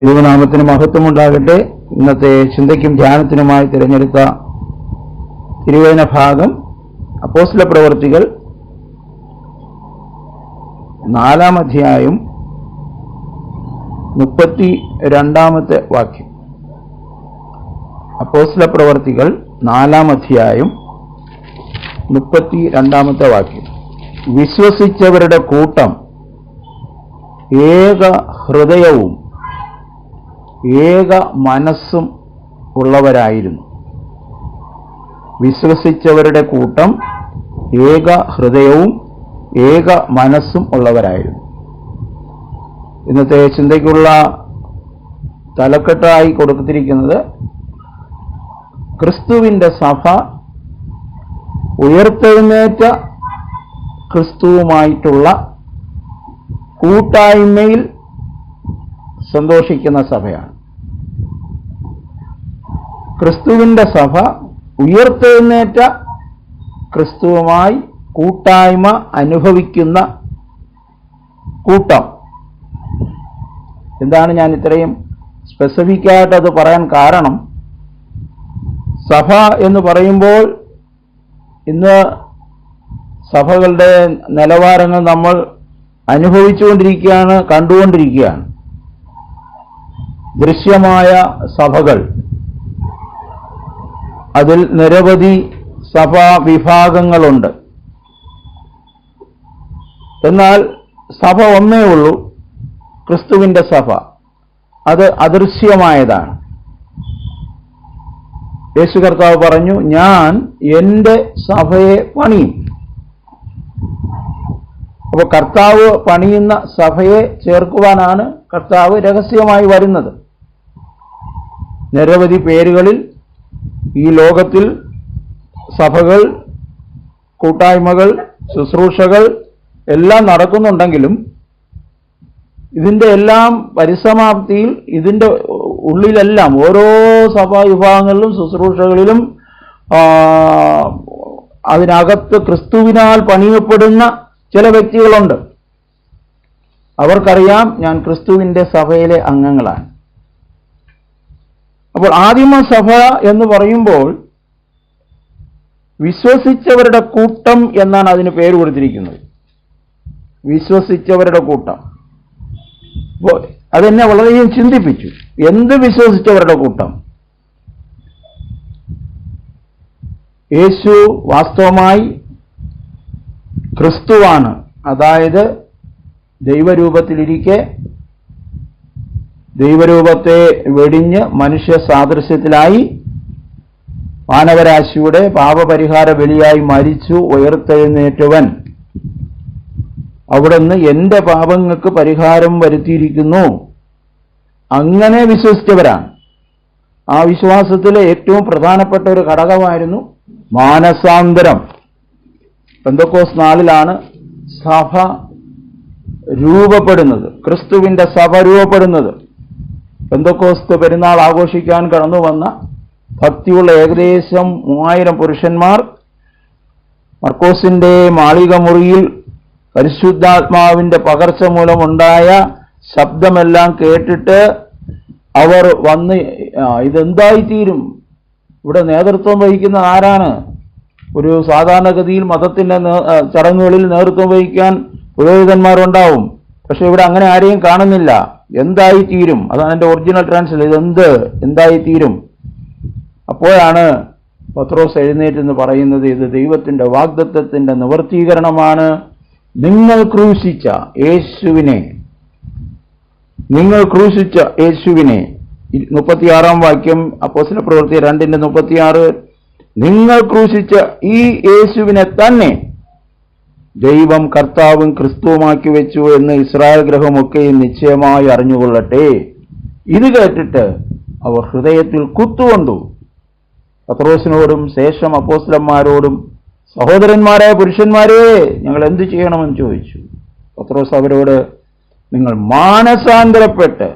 ദൈവനാമത്തിന് മഹത്വമുണ്ടാകട്ടെ. ഇന്നത്തെ ചിന്തയ്ക്കും ധ്യാനത്തിനുമായി തിരഞ്ഞെടുത്ത തിരുവചന ഭാഗം അപ്പോസ്തല പ്രവൃത്തികൾ 4-ാം അധ്യായം 32-ാമത്തെ വാക്യം. അപ്പോസ്തല പ്രവൃത്തികൾ 4-ാം അധ്യായം 32-ാമത്തെ വാക്യം. വിശ്വസിച്ചവരുടെ കൂട്ടം ഏക ഹൃദയവും ഏക മനസ്സും ഉള്ളവരായിരുന്നു. വിശ്വസിച്ചവരുടെ കൂട്ടം ഏക ഹൃദയവും ഏക മനസ്സും ഉള്ളവരായിരുന്നു. ഇന്നത്തെ ചിന്തയ്ക്കുള്ള തലക്കെട്ടായി കൊടുത്തിരിക്കുന്നത് ക്രിസ്തുവിൻ്റെ സഭ ഉയർത്തെഴുന്നേറ്റ ക്രിസ്തുവുമായിട്ടുള്ള കൂട്ടായ്മയിൽ സന്തോഷിക്കുന്ന സഭയാണ്. ക്രിസ്തുവിൻ്റെ സഭ ഉയർത്തെഴുന്നേറ്റ ക്രിസ്തുവുമായി കൂട്ടായ്മ അനുഭവിക്കുന്ന കൂട്ടം. എന്താണ് ഞാൻ ഇത്രയും സ്പെസിഫിക്കായിട്ട് അത് പറയാൻ കാരണം? സഭ എന്ന് പറയുമ്പോൾ ഇന്ന് സഭകളുടെ നിലവാരങ്ങൾ നമ്മൾ അനുഭവിച്ചുകൊണ്ടിരിക്കുകയാണ്, കണ്ടുകൊണ്ടിരിക്കുകയാണ്. ദൃശ്യമായ സഭകൾ, അതിൽ നിരവധി സഭാ വിഭാഗങ്ങളുണ്ട്. എന്നാൽ സഭ ഒന്നേ ഉള്ളൂ, ക്രിസ്തുവിൻ്റെ സഭ. അത് അദൃശ്യമായതാണ്. യേശു കർത്താവ് പറഞ്ഞു, ഞാൻ എൻ്റെ സഭയെ പണിയും. അപ്പോൾ കർത്താവ് പണിയുന്ന സഭയെ ചേർക്കുവാനാണ് കർത്താവ് രഹസ്യമായി വരുന്നത്. നിരവധി പേരുകളിൽ ഈ ലോകത്തിൽ സഭകൾ, കൂട്ടായ്മകൾ, ശുശ്രൂഷകൾ എല്ലാം നടക്കുന്നുണ്ടെങ്കിലും ഇതിൻ്റെ എല്ലാം പരിസമാപ്തിയിൽ ഇതിൻ്റെ ഉള്ളിലെല്ലാം ഓരോ സഭാ വിഭാഗങ്ങളിലും ശുശ്രൂഷകളിലും അതിനകത്ത് ക്രിസ്തുവിനാൽ പണിയപ്പെടുന്ന ചില വ്യക്തികളുണ്ട്. അവർക്കറിയാം ഞാൻ ക്രിസ്തുവിൻ്റെ സഭയിലെ അംഗങ്ങളാണ്. അപ്പോൾ ആദിമ സഭ എന്ന് പറയുമ്പോൾ വിശ്വസിച്ചവരുടെ കൂട്ടം എന്നാണ് അതിന് പേര് കൊടുത്തിരിക്കുന്നത്. വിശ്വസിച്ചവരുടെ കൂട്ടം. അപ്പോൾ അതെന്നെ വളരെയധികം ചിന്തിപ്പിച്ചു. എന്ത് വിശ്വസിച്ചവരുടെ കൂട്ടം? യേശു വാസ്തവമായി ക്രിസ്തുവാണ്. അതായത് ദൈവരൂപത്തിലിരിക്കെ ദൈവരൂപത്തെ വെടിഞ്ഞ് മനുഷ്യ സാദൃശ്യത്തിലായി മാനവരാശിയുടെ പാപപരിഹാര ബലിയായി മരിച്ചു ഉയർത്തെഴുന്നേറ്റവൻ. അവിടുന്ന് എൻ്റെ പാപങ്ങൾക്ക് പരിഹാരം വരുത്തിയിരിക്കുന്നു. അങ്ങനെ വിശ്വസിച്ചവരാണ്. ആ വിശ്വാസത്തിലെ ഏറ്റവും പ്രധാനപ്പെട്ട ഒരു ഘടകമായിരുന്നു മാനസാന്തരം. പെന്തക്കോസ്ത് നാളിലാണ് സഭ രൂപപ്പെടുന്നത്, ക്രിസ്തുവിൻ്റെ സഭ രൂപപ്പെടുന്നത്. പെന്തക്കോസ്ത് പെരുന്നാൾ ആഘോഷിക്കാൻ കടന്നു വന്ന ഭക്തിയുള്ള ഏകദേശം 3000 പുരുഷന്മാർ മർക്കോസിന്റെ മാളിക മുറിയിൽ പരിശുദ്ധാത്മാവിന്റെ പകർച്ച മൂലമുണ്ടായ ശബ്ദമെല്ലാം കേട്ടിട്ട് അവർ വന്ന് ഇതെന്തായിത്തീരും? ഇവിടെ നേതൃത്വം വഹിക്കുന്ന ആരാണ്? ഒരു സാധാരണഗതിയിൽ മതത്തിന്റെ ചടങ്ങുകളിൽ നേതൃത്വം വഹിക്കാൻ പുരോഹിതന്മാരുണ്ടാവും. പക്ഷെ ഇവിടെ അങ്ങനെ ആരെയും കാണുന്നില്ല. എന്തായിത്തീരും? അതാണ് എൻ്റെ ഒറിജിനൽ ട്രാൻസ്ലേഷൻ. എന്തായിത്തീരും? അപ്പോഴാണ് പത്രോസ് എഴുന്നേറ്റെന്ന് പറയുന്നത്, ഇത് ദൈവത്തിന്റെ വാഗ്ദത്തത്തിന്റെ നിവർത്തീകരണമാണ്. നിങ്ങൾ ക്രൂശിച്ച യേശുവിനെ 36-ാം വാക്യം അപ്പോസ്തല പ്രവൃത്തി 2:36. നിങ്ങൾ ക്രൂശിച്ച ഈ യേശുവിനെ തന്നെ ദൈവം കർത്താവും ക്രിസ്തുവുമാക്കി വെച്ചു എന്ന് ഇസ്രായേൽ ഗൃഹമൊക്കെയും നിശ്ചയമായി അറിഞ്ഞുകൊള്ളട്ടെ. ഇത് കേട്ടിട്ട് അവർ ഹൃദയത്തിൽ കുത്തുകൊണ്ടു. പത്രോസിനോടും ശേഷം അപ്പോസ്തലന്മാരോടും, സഹോദരന്മാരായ പുരുഷന്മാരെ, ഞങ്ങൾ എന്തു ചെയ്യണമെന്ന് ചോദിച്ചു. പത്രോസ് അവരോട്, നിങ്ങൾ മാനസാന്തരപ്പെട്ട്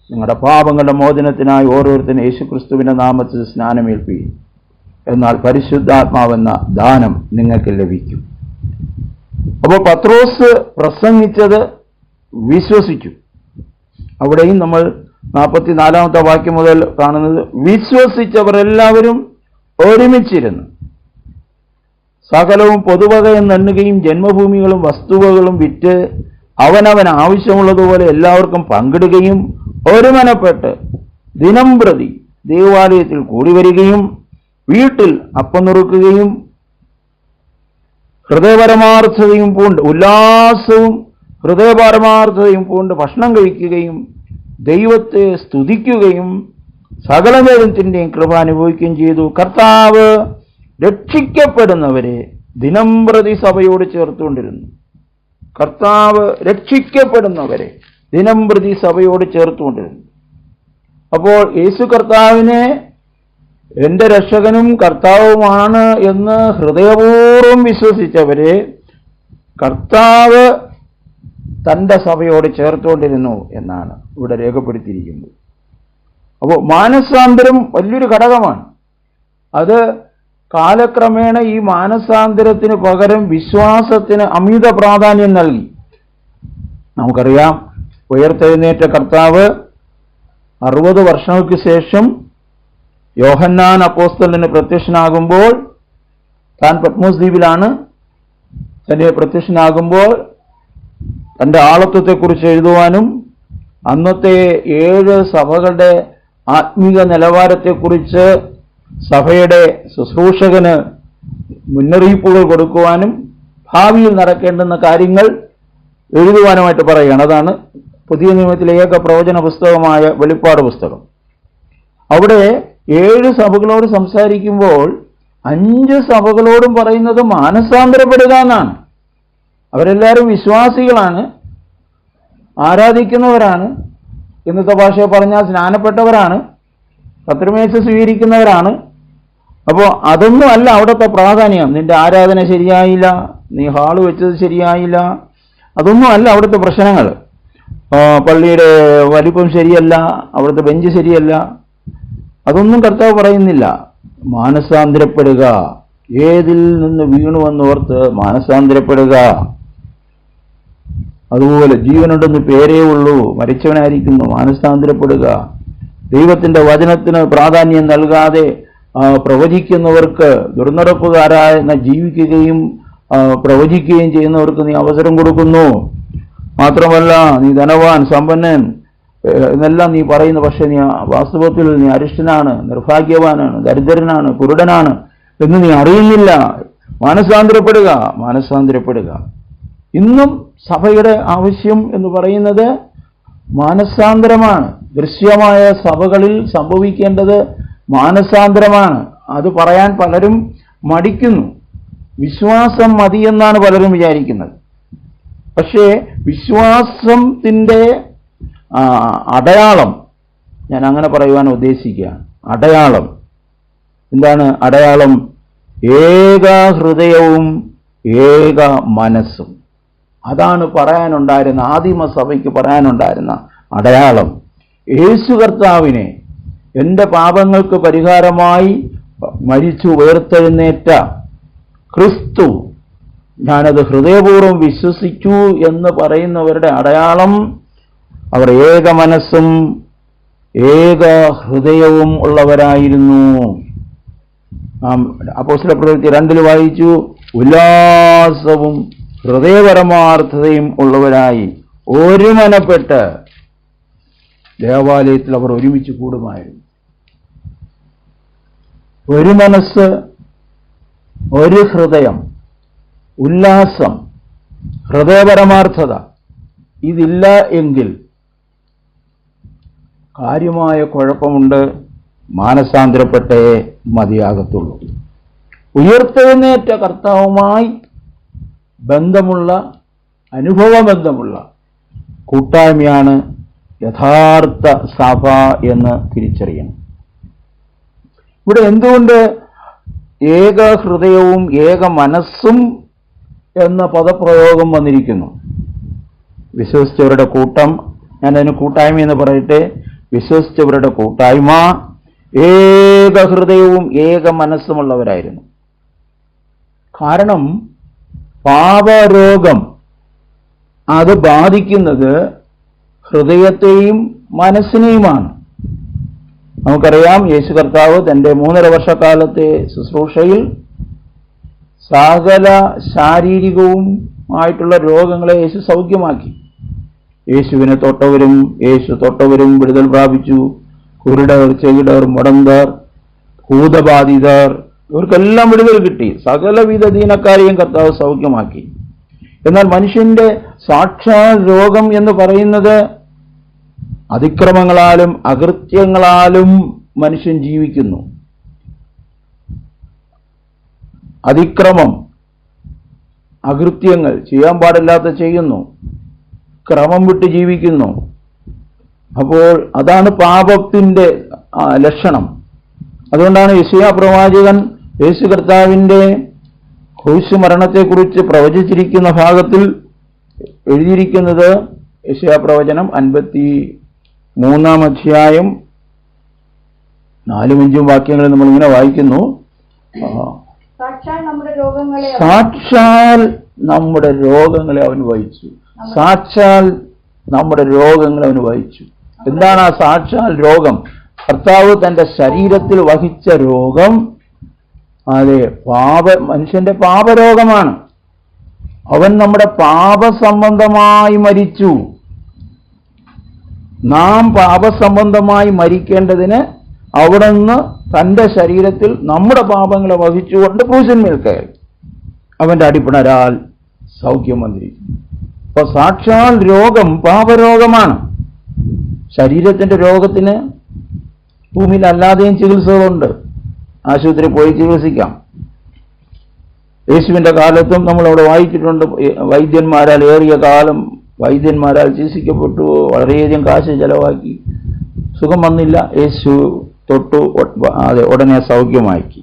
നിങ്ങളുടെ പാപങ്ങളുടെ മോചനത്തിനായി ഓരോരുത്തരും യേശുക്രിസ്തുവിന്റെ നാമത്തിൽ സ്നാനമേൽപ്പിക്കും. എന്നാൽ പരിശുദ്ധാത്മാവെന്ന ദാനം നിങ്ങൾക്ക് ലഭിക്കും. അപ്പോൾ പത്രോസ് പ്രസംഗിച്ചത് വിശ്വസിച്ചു. അവിടെയും നമ്മൾ 44-ാമത്തെ വാക്യം മുതൽ കാണുന്നത്, വിശ്വസിച്ചവർ എല്ലാവരും ഒരുമിച്ചിരുന്നു സകലവും പൊതുവകയെന്നെണ്ണുകയും ജന്മഭൂമികളും വസ്തുവകളും വിറ്റ് അവനവൻ ആവശ്യമുള്ളതുപോലെ എല്ലാവർക്കും പങ്കിടുകയും ഒരുമനപ്പെട്ട് ദിനം പ്രതി ദേവാലയത്തിൽ കൂടി വരികയും വീട്ടിൽ അപ്പം നുറുക്കുകയും ഹൃദയപരമാർത്ഥതയും പൂണ്ട് ഉല്ലാസവും ഹൃദയപരമാർത്ഥതയും പൂണ്ട് ഭക്ഷണം കഴിക്കുകയും ദൈവത്തെ സ്തുതിക്കുകയും സകല ജനത്തിൻ്റെയും കൃപ അനുഭവിക്കുകയും ചെയ്തു. കർത്താവ് രക്ഷിക്കപ്പെടുന്നവരെ ദിനം പ്രതി സഭയോട് ചേർത്തുകൊണ്ടിരുന്നു. കർത്താവ് രക്ഷിക്കപ്പെടുന്നവരെ ദിനം പ്രതി സഭയോട് ചേർത്തുകൊണ്ടിരുന്നു. അപ്പോൾ യേശു കർത്താവിനെ എൻ്റെ രക്ഷകനും കർത്താവുമാണ് എന്ന് ഹൃദയപൂർവ്വം വിശ്വസിച്ചവരെ കർത്താവ് തൻ്റെ സഭയോട് ചേർത്തുകൊണ്ടിരുന്നു എന്നാണ് ഇവിടെ രേഖപ്പെടുത്തിയിരിക്കുന്നത്. അപ്പോൾ മാനസാന്തരം വലിയൊരു ഘടകമാണ്. അത് കാലക്രമേണ ഈ മാനസാന്തരത്തിന് പകരം വിശ്വാസത്തിന് അമിത പ്രാധാന്യം നൽകി. നമുക്കറിയാം, ഉയർത്തെഴുന്നേറ്റ കർത്താവ് 60 വർഷങ്ങൾക്ക് ശേഷം യോഹന്നാൻ അപ്പോസ്തലന് പ്രത്യക്ഷനാകുമ്പോൾ, താൻ പത്മോസ് ദ്വീപിലാണ് തന്നെ പ്രത്യക്ഷനാകുമ്പോൾ തൻ്റെ ആളത്വത്തെക്കുറിച്ച് എഴുതുവാനും അന്നത്തെ 7 സഭകളുടെ ആത്മീക നിലവാരത്തെക്കുറിച്ച് സഭയുടെ ശുശ്രൂഷകന് മുന്നറിയിപ്പുകൾ കൊടുക്കുവാനും ഭാവിയിൽ നടക്കേണ്ടുന്ന കാര്യങ്ങൾ എഴുതുവാനുമായിട്ട് പറയുകയാണ്. അതാണ് പുതിയ നിയമത്തിലെ ഏക പ്രവചന പുസ്തകമായ വെളിപ്പാട് പുസ്തകം. അവിടെ 7 സഭകളോട് സംസാരിക്കുമ്പോൾ 5 സഭകളോടും പറയുന്നത് മാനസാന്തരപ്പെടുക എന്നാണ്. അവരെല്ലാവരും വിശ്വാസികളാണ്, ആരാധിക്കുന്നവരാണ്, ഇന്നത്തെ ഭാഷയെ പറഞ്ഞാൽ സ്നാനപ്പെട്ടവരാണ്, കർത്തൃമേശ സ്വീകരിക്കുന്നവരാണ്. അപ്പോൾ അതൊന്നും അല്ല അവിടുത്തെ പ്രാധാന്യം. നിന്റെ ആരാധന ശരിയായില്ല, നീ ഹാള് വെച്ചത് ശരിയായില്ല, അതൊന്നും അല്ല അവിടുത്തെ പ്രശ്നങ്ങൾ. പള്ളിയുടെ വലിപ്പം ശരിയല്ല, അവിടുത്തെ ബെഞ്ച് ശരിയല്ല, അതൊന്നും കർത്താവ് പറയുന്നില്ല. മാനസാന്തരപ്പെടുക, ഏതിൽ നിന്ന് വീണുവെന്നോർത്ത് മാനസാന്തരപ്പെടുക. അതുപോലെ ജീവനുണ്ടെന്ന് പേരേ ഉള്ളൂ, മരിച്ചവനായിരിക്കുന്നു, മാനസാന്തരപ്പെടുക. ദൈവത്തിന്റെ പ്രാധാന്യം നൽകാതെ പ്രവചിക്കുന്നവർക്ക്, ദുർനടപ്പുകാരായ ജീവിക്കുകയും പ്രവചിക്കുകയും ചെയ്യുന്നവർക്ക് നീ അവസരം കൊടുക്കുന്നു. മാത്രമല്ല, നീ ധനവാൻ, സമ്പന്നൻ എന്നെല്ലാം നീ പറയുന്നു, പക്ഷെ നീ വാസ്തവത്തിൽ നീ അരിഷ്ടനാണ്, നിർഭാഗ്യവാനാണ്, ദരിദ്രനാണ്, കുരുടനാണ് എന്ന് നീ അറിയുന്നില്ല. മാനസാന്തരപ്പെടുക, മാനസാന്തരപ്പെടുക. ഇന്നും സഭയുടെ ആവശ്യം എന്ന് പറയുന്നത് മാനസാന്തരമാണ്. ദൃശ്യമായ സഭകളിൽ സംഭവിക്കേണ്ടത് മാനസാന്തരമാണ്. അത് പറയാൻ പലരും മടിക്കുന്നു. വിശ്വാസം മതിയെന്നാണ് പലരും വിചാരിക്കുന്നത്. പക്ഷേ വിശ്വാസത്തിൻ്റെ അടയാളം, ഞാൻ അങ്ങനെ പറയുവാൻ ഉദ്ദേശിക്കുകയാണ്. അടയാളം എന്താണ്? അടയാളം ഏക ഹൃദയവും ഏക മനസ്സും. അതാണ് പറയാനുണ്ടായിരുന്ന, ആദിമസഭയ്ക്ക് പറയാനുണ്ടായിരുന്ന അടയാളം. യേശു കർത്താവിനെ, എൻ്റെ പാപങ്ങൾക്ക് പരിഹാരമായി മരിച്ചു ഉയർത്തെഴുന്നേറ്റ ക്രിസ്തു, ഞാനത് ഹൃദയപൂർവ്വം വിശ്വസിച്ചു എന്ന് പറയുന്നവരുടെ അടയാളം അവർ ഏക മനസ്സും ഏക ഹൃദയവും ഉള്ളവരായിരുന്നു. അപ്പോസ്തലപ്രവൃത്തി 2 വായിച്ചു, ഉല്ലാസവും ഹൃദയപരമാർത്ഥതയും ഉള്ളവരായി ഒരുമനപ്പെട്ട് ദേവാലയത്തിൽ അവർ ഒരുമിച്ച് കൂടുമായിരുന്നു. ഒരു മനസ്സ്, ഒരു ഹൃദയം, ഉല്ലാസം, ഹൃദയപരമാർത്ഥത, ഇതില്ല എങ്കിൽ കാര്യമായ കുഴപ്പമുണ്ട്. മാനസാന്തരപ്പെട്ടേ മതിയാകത്തുള്ളൂ. ഉയർത്തെഴുന്നേറ്റ കർത്താവുമായി ബന്ധമുള്ള, അനുഭവബന്ധമുള്ള കൂട്ടായ്മയാണ് യഥാർത്ഥ സഭ എന്ന് തിരിച്ചറിയണം. ഇവിടെ എന്തുകൊണ്ട് ഏക ഹൃദയവും ഏക മനസ്സും എന്ന പദപ്രയോഗം വന്നിരിക്കുന്നു? വിശ്വസിച്ചവരുടെ കൂട്ടം, ഞാനതിന് കൂട്ടായ്മ എന്ന് പറയട്ടെ, വിശ്വസിച്ചവരുടെ കൂട്ടായ്മ ഏക ഹൃദയവും ഏക മനസ്സുമുള്ളവരായിരുന്നു. കാരണം പാപരോഗം അത് ബാധിക്കുന്നത് ഹൃദയത്തെയും മനസ്സിനെയുമാണ്. നമുക്കറിയാം, യേശു കർത്താവ് തൻ്റെ 3.5 വർഷക്കാലത്തെ ശുശ്രൂഷയിൽ സകല ശാരീരികവും ആയിട്ടുള്ള രോഗങ്ങളെ യേശു സൗഖ്യമാക്കി. യേശു തൊട്ടവരും വിടുതൽ പ്രാപിച്ചു. കുരുടർ, ചെകിടർ, മുടന്തർ, ഭൂതബാധിതർ, ഇവർക്കെല്ലാം വിടുതൽ കിട്ടി. സകലവിധ ദീനക്കാരെയും കർത്താവ് സൗഖ്യമാക്കി. എന്നാൽ മനുഷ്യന്റെ സാക്ഷാൽ രോഗം എന്ന് പറയുന്നത് അതിക്രമങ്ങളാലും അകൃത്യങ്ങളാലും മനുഷ്യൻ ജീവിക്കുന്നു. അതിക്രമം, അകൃത്യങ്ങൾ, ചെയ്യാൻ പാടില്ലാത്ത ചെയ്യുന്നു, ക്രമം വിട്ട് ജീവിക്കുന്നു. അപ്പോൾ അതാണ് പാപത്തിന്റെ ലക്ഷണം. അതുകൊണ്ടാണ് യെശയ്യാ പ്രവാചകൻ യേശു കർത്താവിന്റെ ക്രൂശ് മരണത്തെക്കുറിച്ച് പ്രവചിച്ചിരിക്കുന്ന ഭാഗത്തിൽ എഴുതിയിരിക്കുന്നത്. യെശയ്യാ പ്രവചനം 53-ാം അധ്യായം 4-5 വാക്യങ്ങളിൽ നമ്മളിങ്ങനെ വായിക്കുന്നു. സാക്ഷാൽ നമ്മുടെ രോഗങ്ങളെ അവൻ വഹിച്ചു. സാക്ഷാൽ നമ്മുടെ രോഗങ്ങളെ അവൻ വഹിച്ചു. എന്താണ് ആ സാക്ഷാൽ രോഗം? കർത്താവ് തന്റെ ശരീരത്തിൽ വഹിച്ച രോഗം, അതെ, മനുഷ്യന്റെ പാപരോഗമാണ്. അവൻ നമ്മുടെ പാപസംബന്ധമായി മരിച്ചു. നാം പാപസംബന്ധമായി മരിക്കേണ്ടതിന് അവിടുന്ന് തന്റെ ശരീരത്തിൽ നമ്മുടെ പാപങ്ങളെ വഹിച്ചുകൊണ്ട് ക്രൂശിന്മേൽ കയറി. അവന്റെ അടിപ്പിണരാൽ സൗഖ്യം വന്നിരിക്കുന്നു. അപ്പൊ സാക്ഷാൽ രോഗം പാപരോഗമാണ്. ശരീരത്തിന്റെ രോഗത്തിന് ഭൂമിയിൽ അല്ലാതെയും ചികിത്സകളുണ്ട്. ആശുപത്രി പോയി ചികിത്സിക്കാം. യേശുവിന്റെ കാലത്തും നമ്മളവിടെ വായിച്ചിട്ടുണ്ട്, വൈദ്യന്മാരാൽ ഏറിയ കാലം വൈദ്യന്മാരാൽ ചികിത്സിക്കപ്പെട്ടു. വളരെയധികം കാശ് ചെലവാക്കി, സുഖം വന്നില്ല. യേശു തൊട്ടു, അതെ, ഉടനെ സൗഖ്യമാക്കി.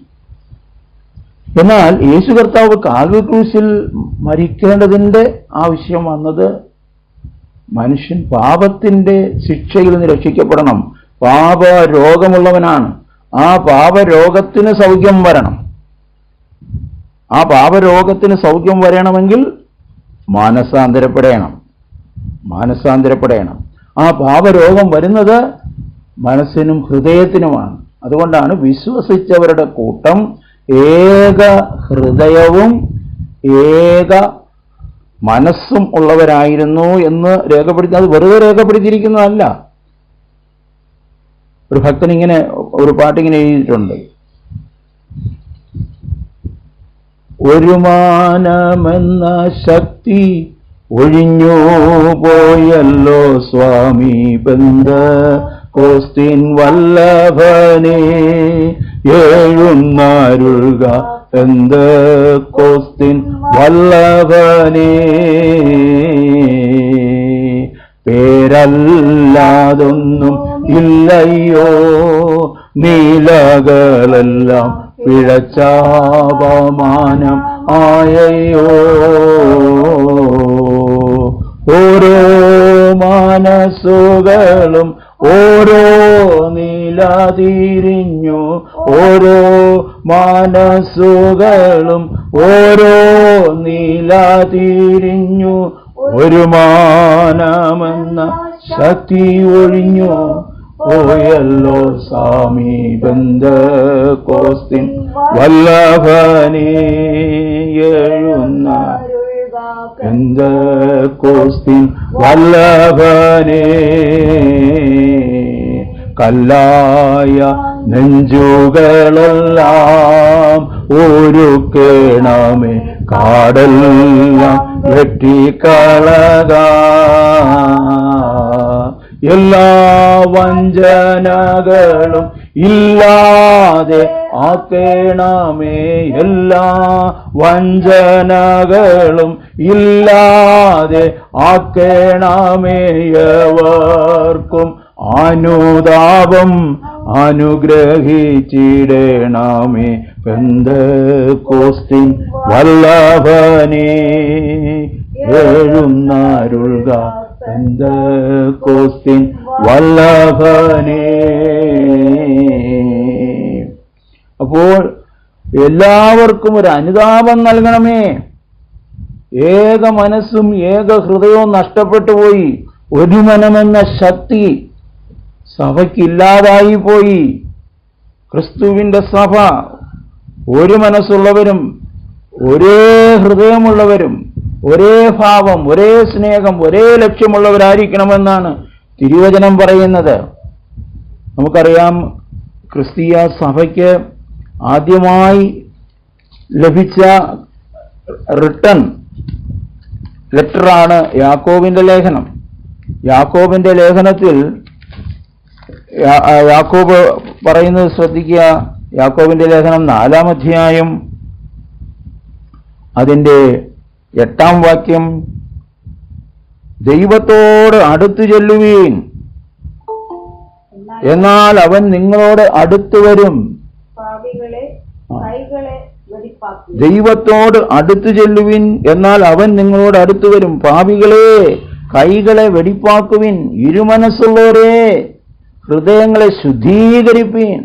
എന്നാൽ യേശു കർത്താവ് കാൽവരി ക്രൂശിൽ മരിക്കേണ്ടതിന്റെ ആവശ്യം വന്നത് മനുഷ്യൻ പാപത്തിന്റെ ശിക്ഷയിൽ നിന്ന് രക്ഷിക്കപ്പെടണം. പാപരോഗമുള്ളവനാണ്. ആ പാപരോഗത്തിന് സൗഖ്യം വരണം. ആ പാപരോഗത്തിന് സൗഖ്യം വരണമെങ്കിൽ മാനസാന്തരപ്പെടണം. ആ പാപരോഗം വരുന്നത് മനസ്സിനും ഹൃദയത്തിനുമാണ്. അതുകൊണ്ടാണ് വിശ്വസിച്ചവരുടെ കൂട്ടം ഏക ഹൃദയവും ഏക മനസ്സും ഉള്ളവരായിരുന്നു എന്ന് രേഖപ്പെടുത്തി. അത് വെറുതെ രേഖപ്പെടുത്തിയിരിക്കുന്നതല്ല. ഒരു ഭക്തൻ ഇങ്ങനെ ഒരു പാട്ടിങ്ങനെ എഴുതിയിട്ടുണ്ട്. ഒരു മാനമെന്ന ശക്തി ഒഴിഞ്ഞു പോയല്ലോ സ്വാമി പെന്തക്കോസ്തിൻ വല്ലഭനെ, എഴുന്നരുൾക പെന്തക്കോസ്തിൻ വല്ലഭനെ. പേരല്ലാതൊന്നും ഇല്ലയോ, നീലകളെല്ലാം പിഴച്ചാപമാനം ആയയോ. ഓരോ മനസ്സുകളും ഓരോ നില തിരിഞ്ഞു, ഓരോ മനസ്സുകളും ഓരോ നില തിരിഞ്ഞു. ഒരു മാനമെന്ന ശക്തി ഒഴിഞ്ഞു പോയല്ലോ സ്വാമി പെന്തക്കോസ്തിൻ വല്ലഭനെ, എഴുന്ന പെന്തക്കോസ്തിൻ വല്ലഭനെ. കല്ലായ നെഞ്ചുകളെല്ലാം ഒരുക്കണമേ, കാടെല്ലാം വെട്ടിക്കളക. എല്ലാ വഞ്ചനകളും ഇല്ലാതെ ആക്കേണമേ, എല്ലാ വഞ്ചനകളും ഇല്ലാതെ ആക്കേണമേ. എവർക്കും അനുതാപം അനുഗ്രഹിച്ചിടണമേ, പെന്തക്കോസ്തിൻ വല്ലഭനെ, എഴുന്നരുൾക പെന്തക്കോസ്തിൻ വല്ലഭനെ. അപ്പോൾ എല്ലാവർക്കും ഒരു അനുതാപം നൽകണമേ. ഏക മനസ്സും ഏക ഹൃദയവും നഷ്ടപ്പെട്ടു പോയി. ഒരു മനമെന്ന ശക്തി സഭയ്ക്കില്ലാതായി പോയി. ക്രിസ്തുവിന്റെ സഭ ഒരു മനസ്സുള്ളവരും ഒരേ ഹൃദയമുള്ളവരും ഒരേ ഭാവം, ഒരേ സ്നേഹം, ഒരേ ലക്ഷ്യമുള്ളവരായിരിക്കണമെന്നാണ് തിരുവചനം പറയുന്നത്. നമുക്കറിയാം, ക്രിസ്തീയ സഭയ്ക്ക് ആദ്യമായി ലഭിച്ച റിട്ടൺ ലെറ്ററാണ് യാക്കോബിന്റെ ലേഖനം. യാക്കോബിന്റെ ലേഖനത്തിൽ യാക്കോബ് പറയുന്നത് ശ്രദ്ധിക്കുക. യാക്കോബിന്റെ ലേഖനം 4-ാം അധ്യായം അതിന്റെ 8-ാം വാക്യം, ദൈവത്തോട് അടുത്തു ചെല്ലുവീൻ, എന്നാൽ അവൻ നിങ്ങളോട് അടുത്തു വരും. ദൈവത്തോട് അടുത്തു ചെല്ലുവിൻ, എന്നാൽ അവൻ നിങ്ങളോട് അടുത്തു വരും. പാപികളെ, കൈകളെ വെടിപ്പാക്കുവിൻ. ഇരുമനസ്സുള്ളവരെ, ഹൃദയങ്ങളെ ശുദ്ധീകരിപ്പീൻ.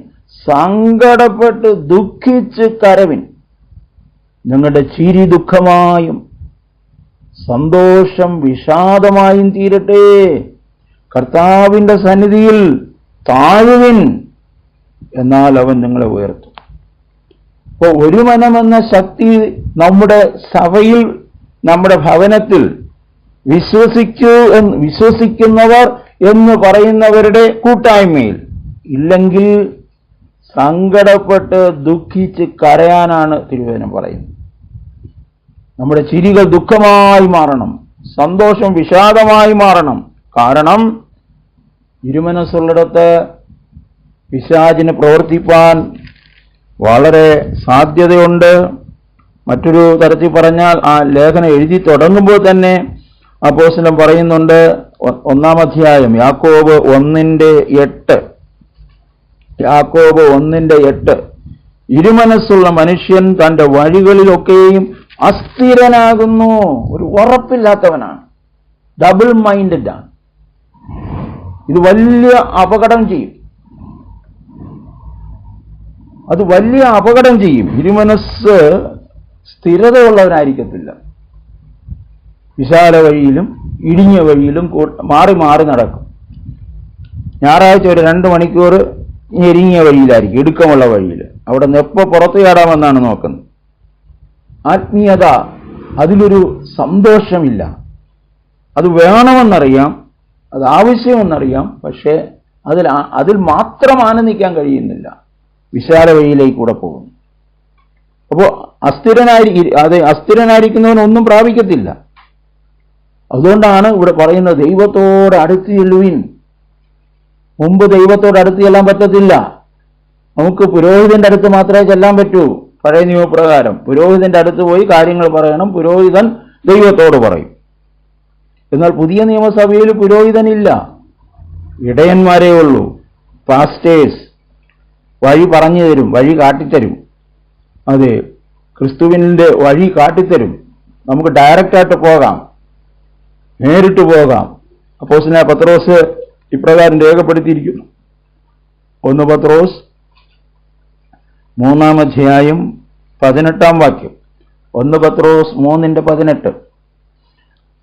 സങ്കടപ്പെട്ട് ദുഃഖിച്ച് കരവിൻ. നിങ്ങളുടെ ചിരി ദുഃഖമായും സന്തോഷം വിഷാദമായും തീരട്ടെ. കർത്താവിന്റെ സന്നിധിയിൽ താഴുവിൻ, എന്നാൽ അവൻ നിങ്ങളെ ഉയർത്തും. അപ്പോൾ ഒരു മനമെന്ന ശക്തി നമ്മുടെ സഭയിൽ, നമ്മുടെ ഭവനത്തിൽ വിശ്വസിക്കുന്നവർ എന്ന് പറയുന്നവരുടെ കൂട്ടായ്മയിൽ ഇല്ലെങ്കിൽ സങ്കടപ്പെട്ട് ദുഃഖിച്ച് കരയാനാണ് തിരുവചനം പറയുന്നത്. നമ്മുടെ ചിരികൾ ദുഃഖമായി മാറണം, സന്തോഷം വിഷാദമായി മാറണം. കാരണം ഇരുമനസ്സുള്ളിടത്ത് പിശാചിന് പ്രവർത്തിപ്പാൻ വളരെ സാധ്യതയുണ്ട്. മറ്റൊരു തരത്തിൽ പറഞ്ഞാൽ, ആ ലേഖനം എഴുതി തുടങ്ങുമ്പോൾ തന്നെ അപ്പോസ്തലൻ പറയുന്നുണ്ട്, 1-ാം അധ്യായം യാക്കോബ് 1:8, യാക്കോബ് 1:8, ഇരുമനസ്സുള്ള മനുഷ്യൻ തന്റെ വഴികളിലൊക്കെയും അസ്ഥിരനാകുന്നു. ഒരു ഉറപ്പില്ലാത്തവനാണ്, ഡബിൾ മൈൻഡഡ് ആണ്. ഇത് വലിയ അപകടം ചെയ്യും, അത് വലിയ അപകടം ചെയ്യും. ഇരുമനസ്സ് സ്ഥിരതയുള്ളവനായിരിക്കത്തില്ല. വിശാല വഴിയിലും ഇടിഞ്ഞ വഴിയിലും മാറി മാറി നടക്കും. ഞായറാഴ്ച ഒരു 2 മണിക്കൂർ ഞെരുങ്ങിയ വഴിയിലായിരിക്കും, ഇടുക്കമുള്ള വഴിയിൽ. അവിടെ നിന്ന് എപ്പോൾ പുറത്തു ചാടാമെന്നാണ് നോക്കുന്നത്. ആത്മീയത, അതിലൊരു സന്തോഷമില്ല. അത് വേണമെന്നറിയാം, അത് ആവശ്യമെന്നറിയാം, പക്ഷേ അതിൽ മാത്രം ആനന്ദിക്കാൻ കഴിയുന്നില്ല. വിശാല വഴിയിലേക്ക് കൂടെ പോകും. അപ്പോൾ അസ്ഥിരനായിരിക്കുന്നവൻ ഒന്നും പ്രാപിക്കത്തില്ല. അതുകൊണ്ടാണ് ഇവിടെ പറയുന്നത്, ദൈവത്തോട് അടുത്ത് ചെല്ലുവിൻ. മുമ്പ് ദൈവത്തോട് അടുത്ത് ചെല്ലാൻ പറ്റത്തില്ല. നമുക്ക് പുരോഹിതന്റെ അടുത്ത് മാത്രമേ ചെല്ലാൻ പറ്റൂ. പഴയ നിയമപ്രകാരം പുരോഹിതന്റെ അടുത്ത് പോയി കാര്യങ്ങൾ പറയണം, പുരോഹിതൻ ദൈവത്തോട് പറയും. എന്നാൽ പുതിയ നിയമസഭയിൽ പുരോഹിതനില്ല, ഇടയന്മാരേ ഉള്ളൂ. പാസ്റ്റേഴ്സ് വഴി പറഞ്ഞു തരും, വഴി കാട്ടിത്തരും. അതെ, ക്രിസ്തുവിന്റെ വഴി കാട്ടിത്തരും. നമുക്ക് ഡയറക്റ്റായിട്ട് പോകാം, നേരിട്ട് പോകാം. അപ്പോസ്തലനായ പത്രോസ് ഇപ്രകാരം രേഖപ്പെടുത്തിയിരിക്കുന്നു. 1 പത്രോസ് 3-ാം അധ്യായം 18-ാം വാക്യം. 1 പത്രോസ് 3:18,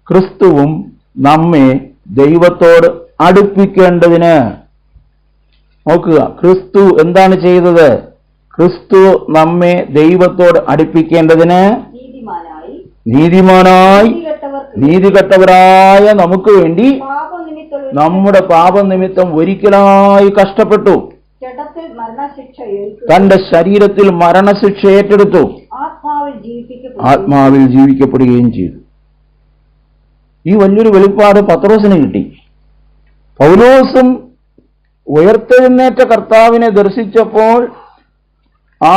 ക്രിസ്തുവും നമ്മെ ദൈവത്തോട് അടുപ്പിക്കേണ്ടതിന്. നോക്കുക, ക്രിസ്തു എന്താണ് ചെയ്തത്? ക്രിസ്തു നമ്മെ ദൈവത്തോട് അടുപ്പിക്കേണ്ടതിന് നീതിമാനായി നീതികെട്ടവരായ നമുക്ക് വേണ്ടി നമ്മുടെ പാപനിമിത്തം ഒരിക്കലായി കഷ്ടപ്പെട്ടു, തന്റെ ശരീരത്തിൽ മരണശിക്ഷ ഏറ്റെടുത്തു, ആത്മാവിൽ ജീവിക്കപ്പെടുകയും ചെയ്തു. ഈ വലിയൊരു വെളിപ്പാട് പത്രോസിന് കിട്ടി. പൗലോസും ഉയർത്തെഴുന്നേറ്റ കർത്താവിനെ ദർശിച്ചപ്പോൾ ആ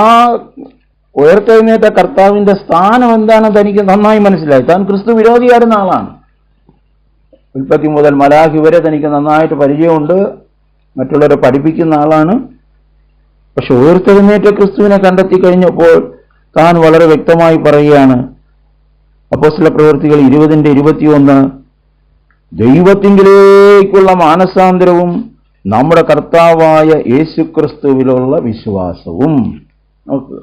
ഉയർത്തെഴുന്നേറ്റ കർത്താവിന്റെ സ്ഥാനം എന്താണെന്ന് തനിക്ക് നന്നായി മനസ്സിലായി. താൻ ക്രിസ്തു വിരോധിയായിരുന്ന ആളാണ്. ഉൽപ്പത്തി മുതൽ മലാഖി വരെ തനിക്ക് നന്നായിട്ട് പരിചയമുണ്ട്, മറ്റുള്ളവരെ പഠിപ്പിക്കുന്ന ആളാണ്. പക്ഷെ ഉയർത്തെഴുന്നേറ്റ ക്രിസ്തുവിനെ കണ്ടെത്തി കഴിഞ്ഞപ്പോൾ താൻ വളരെ വ്യക്തമായി പറയുകയാണ്. അപ്പോസ്തല പ്രവൃത്തികൾ 20:21, ദൈവത്തിങ്കിലേക്കുള്ള മാനസാന്തരവും നമ്മുടെ കർത്താവായ യേശുക്രിസ്തുവിലുള്ള വിശ്വാസവും. നോക്കുക,